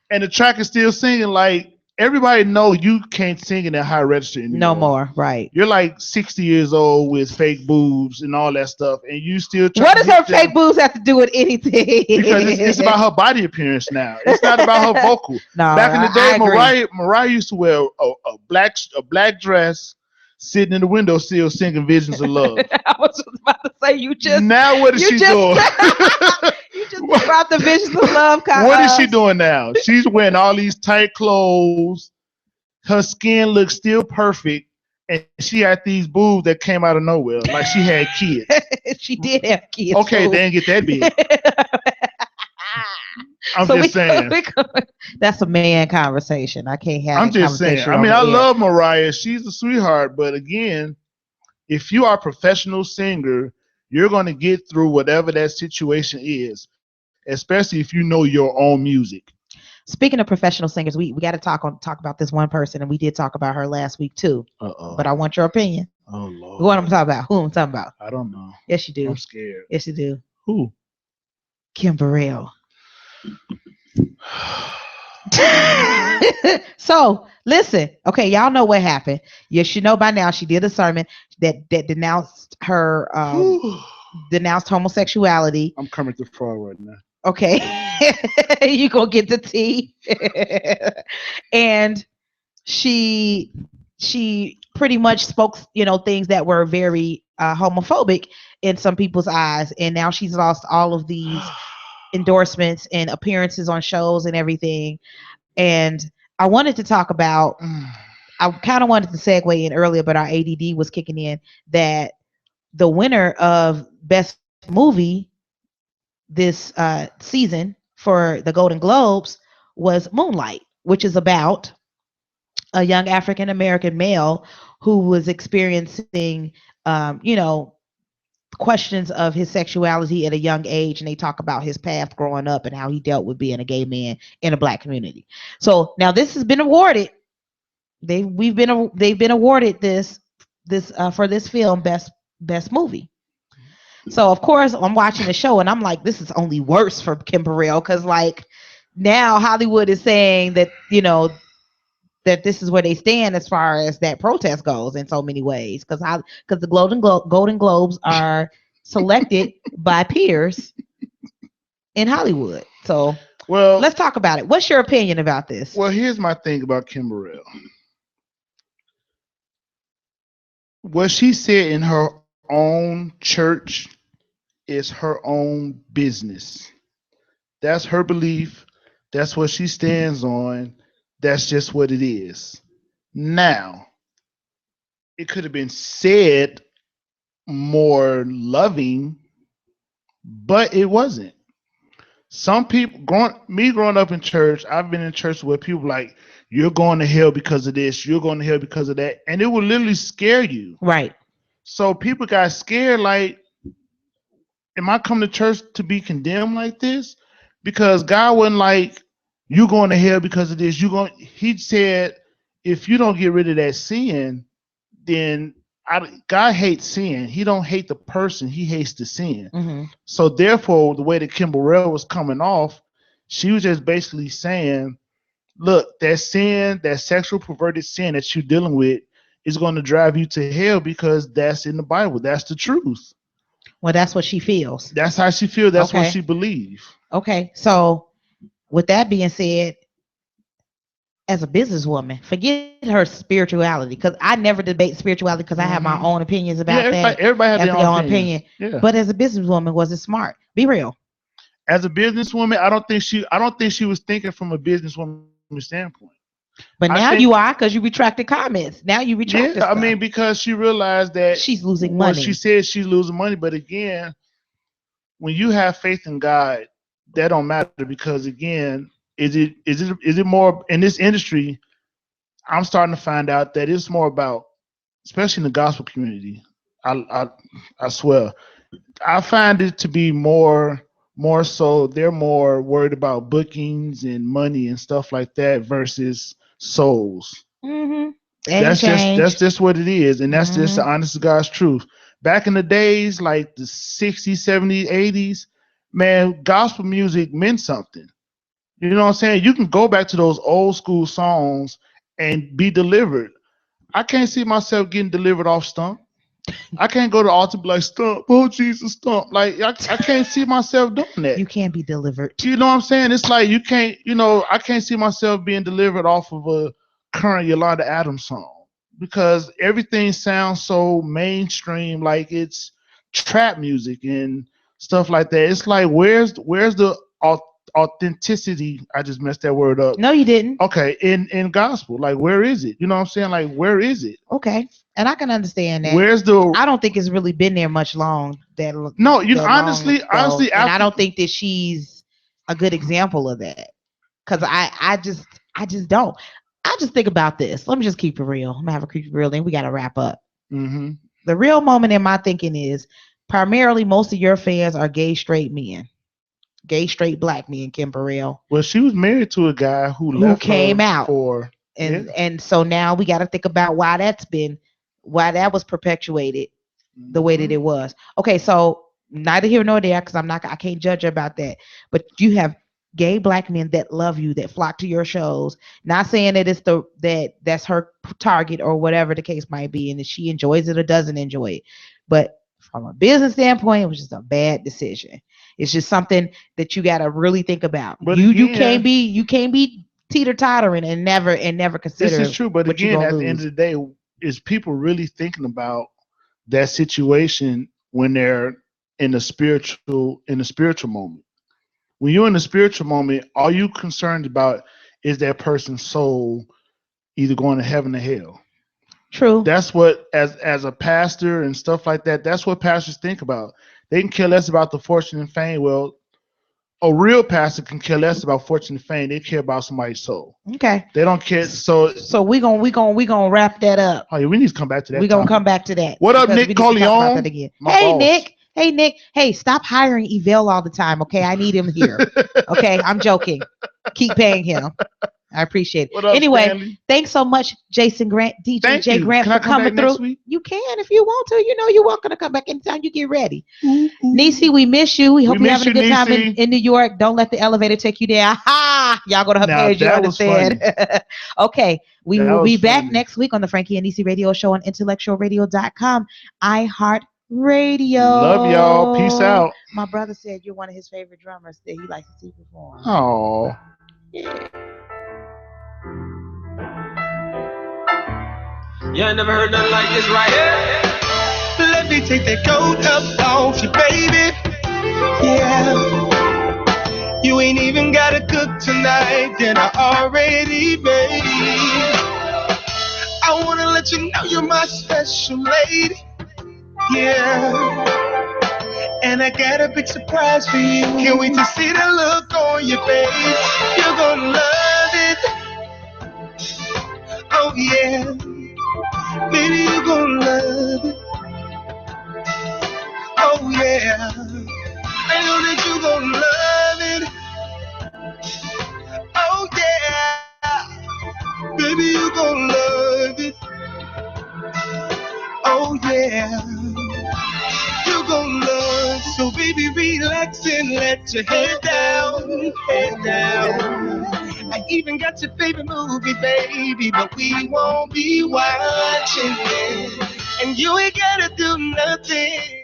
and the track is still singing. Like everybody know you can't sing in that high register No anymore. more. Right. You're like 60 years old with fake boobs and all that stuff, and you still trying What to does her hit fake them boobs have to do with anything? because it's about her body appearance now. It's not about her vocal. No, Back in the day, I agree. Mariah used to wear a black dress, sitting in the windowsill singing "Visions of Love." I was just about to say Now what is you she just doing? you just brought the visions of love. What is she doing now? She's wearing all these tight clothes. Her skin looks still perfect, and she had these boobs that came out of nowhere, like she had kids. She did have kids. Okay, too. they didn't get that big. I'm So just saying. that's a man conversation. I can't have I'm that just saying. conversation I on mean, the I air. love Mariah. She's a sweetheart. But again, if you are a professional singer, you're going to get through whatever that situation is, especially if you know your own music. Speaking of professional singers, we got to talk about this one person, and we did talk about her last week too. But I want your opinion. Oh, Lord. Who I'm talking about? Who I'm talking about? I don't know. Yes, you do. I'm scared. Yes, you do. Who? Kim Burrell. So listen, okay, y'all know what happened. You should know by now. She did a sermon that denounced her denounced homosexuality. I'm coming to fraud right now. Okay, you gonna get the tea. And she pretty much spoke, things that were very homophobic in some people's eyes, and now she's lost all of these endorsements and appearances on shows and everything. And I wanted to talk about, I kind of wanted to segue in earlier, but our ADD was kicking in, that the winner of Best Movie this season for the Golden Globes was Moonlight, which is about a young African American male who was experiencing, questions of his sexuality at a young age, and they talk about his path growing up and how he dealt with being a gay man in a black community. So now this has been awarded. They've been awarded this for this film best movie. So of course I'm watching the show and I'm like, this is only worse for Kim Burrell because like now Hollywood is saying that that this is where they stand as far as that protest goes in so many ways because the Golden Globes are selected by peers in Hollywood. So Well, let's talk about it. What's your opinion about this? well, here's my thing about Kim Burrell. What she said in her own church is her own business. That's her belief. That's what she stands on. That's just what it is. Now, it could have been said more loving, but it wasn't. Some people growing up in church, I've been in church where people like, you're going to hell because of this, you're going to hell because of that, and it will literally scare you. Right. So people got scared, like, am I coming to church to be condemned like this? Because God wasn't like, you going to hell because of this. He said, if you don't get rid of that sin, then God hates sin. He don't hate the person. He hates the sin. Mm-hmm. So therefore, the way that Kim Burrell was coming off, she was just basically saying, look, that sin, that sexual perverted sin that you're dealing with is going to drive you to hell because that's in the Bible. That's the truth. Well, that's what she feels. That's how she feels. That's what Okay. she believes. Okay. So with that being said, as a businesswoman, forget her spirituality because I never debate spirituality because I have my own opinions about that. Everybody has their own opinion. Yeah. But as a businesswoman, was it smart? Be real. As a businesswoman, I don't think she was thinking from a businesswoman standpoint. But now you are because you retracted comments. Now you retract. Yeah, I mean, because she realized that she's losing well, money. she said she's losing money, but again, when you have faith in God, that don't matter because again, is it more in this industry? I'm starting to find out that it's more about, especially in the gospel community. I swear, I find it to be more so they're more worried about bookings and money and stuff like that versus souls. Mm-hmm. That's just what it is, and that's just the honest to God's truth. Back in the days, like the 60s, 70s, 80s, man, gospel music meant something. You know what I'm saying? You can go back to those old school songs and be delivered. I can't see myself getting delivered off stump. I can't go to the altar and be like, stump, oh Jesus, stump. Like I can't see myself doing that. You can't be delivered. You know what I'm saying? It's like you can't, I can't see myself being delivered off of a current Yolanda Adams song because everything sounds so mainstream, like it's trap music and stuff like that. It's like where's the authenticity? I just messed that word up. No, you didn't. Okay, in gospel, like where is it? You know what I'm saying? Like where is it? Okay, and I can understand that. Where's the? I don't think it's really been there much long. No, honestly, and I don't think that she's a good example of that because I just don't. I just think about this. Let me just keep it real. I'm gonna have a keep it real. Then we gotta wrap up. Mm-hmm. The real moment in my thinking is primarily most of your fans are gay straight men. Gay straight black men, Kim Burrell. Well, she was married to a guy who came out for and so now we got to think about why that was perpetuated the way that it was. Okay, so neither here nor there because I can't judge her about that. But you have gay black men that love you, that flock to your shows. Not saying that that's her target or whatever the case might be, and that she enjoys it or doesn't enjoy it. But from a business standpoint, it was just a bad decision. It's just something that you got to really think about. But you can't be teeter-tottering and never consider. This is true, but again, at the end of the day, is people really thinking about that situation when they're in a spiritual moment? When you're in a spiritual moment, all you concerned about is that person's soul either going to heaven or hell. True. That's what, as a pastor and stuff like that, that's what pastors think about. They can care less about the fortune and fame. Well, A real pastor can care less about fortune and fame. They care about somebody's soul. Okay. They don't care. So we gonna wrap that up. oh yeah, we need to come back to that. We're gonna topic. come back to that. What up, because Nick we need to talk about that Corleone? again. My Hey boss. Nick. Hey Nick. Hey, stop hiring Evel all the time. Okay, I need him here. Okay, I'm joking. Keep paying him. I appreciate it. What up, Anyway, Stanley? thanks so much, Jason Grant, DJ Thank J you. Grant, Can for I come back coming next through. week? You can if you want to. You know you're welcome to come back anytime you get ready. Ooh, ooh. Nycee, we miss you. We hope you're miss having a you, good time Nycee. in New York. Don't let the elevator take you down. Ha! Y'all go to her Now, page. You that was understand? Okay. We That will was be back funny. next week on the Frankie and Nycee radio show on intellectualradio.com. iHeart Radio. Love y'all. Peace out. My brother said you're one of his favorite drummers that he likes to see perform. Oh. Yeah. You ain't never heard nothing like this right here. Let me take that coat up off you, baby. Yeah. You ain't even gotta cook tonight, dinner already made. I wanna let you know you're my special lady. Yeah. And I got a big surprise for you. Can't wait to see the look on your face. You're gonna love it. Oh yeah. Baby, you're gonna love it. Oh yeah. I know that you're gonna love it. Oh yeah. Baby, you're gonna love it. Oh yeah. You're gonna love it. So baby, relax and let your head down. Head down. I even got your favorite movie, baby, but we won't be watching it. And you ain't gotta do nothing.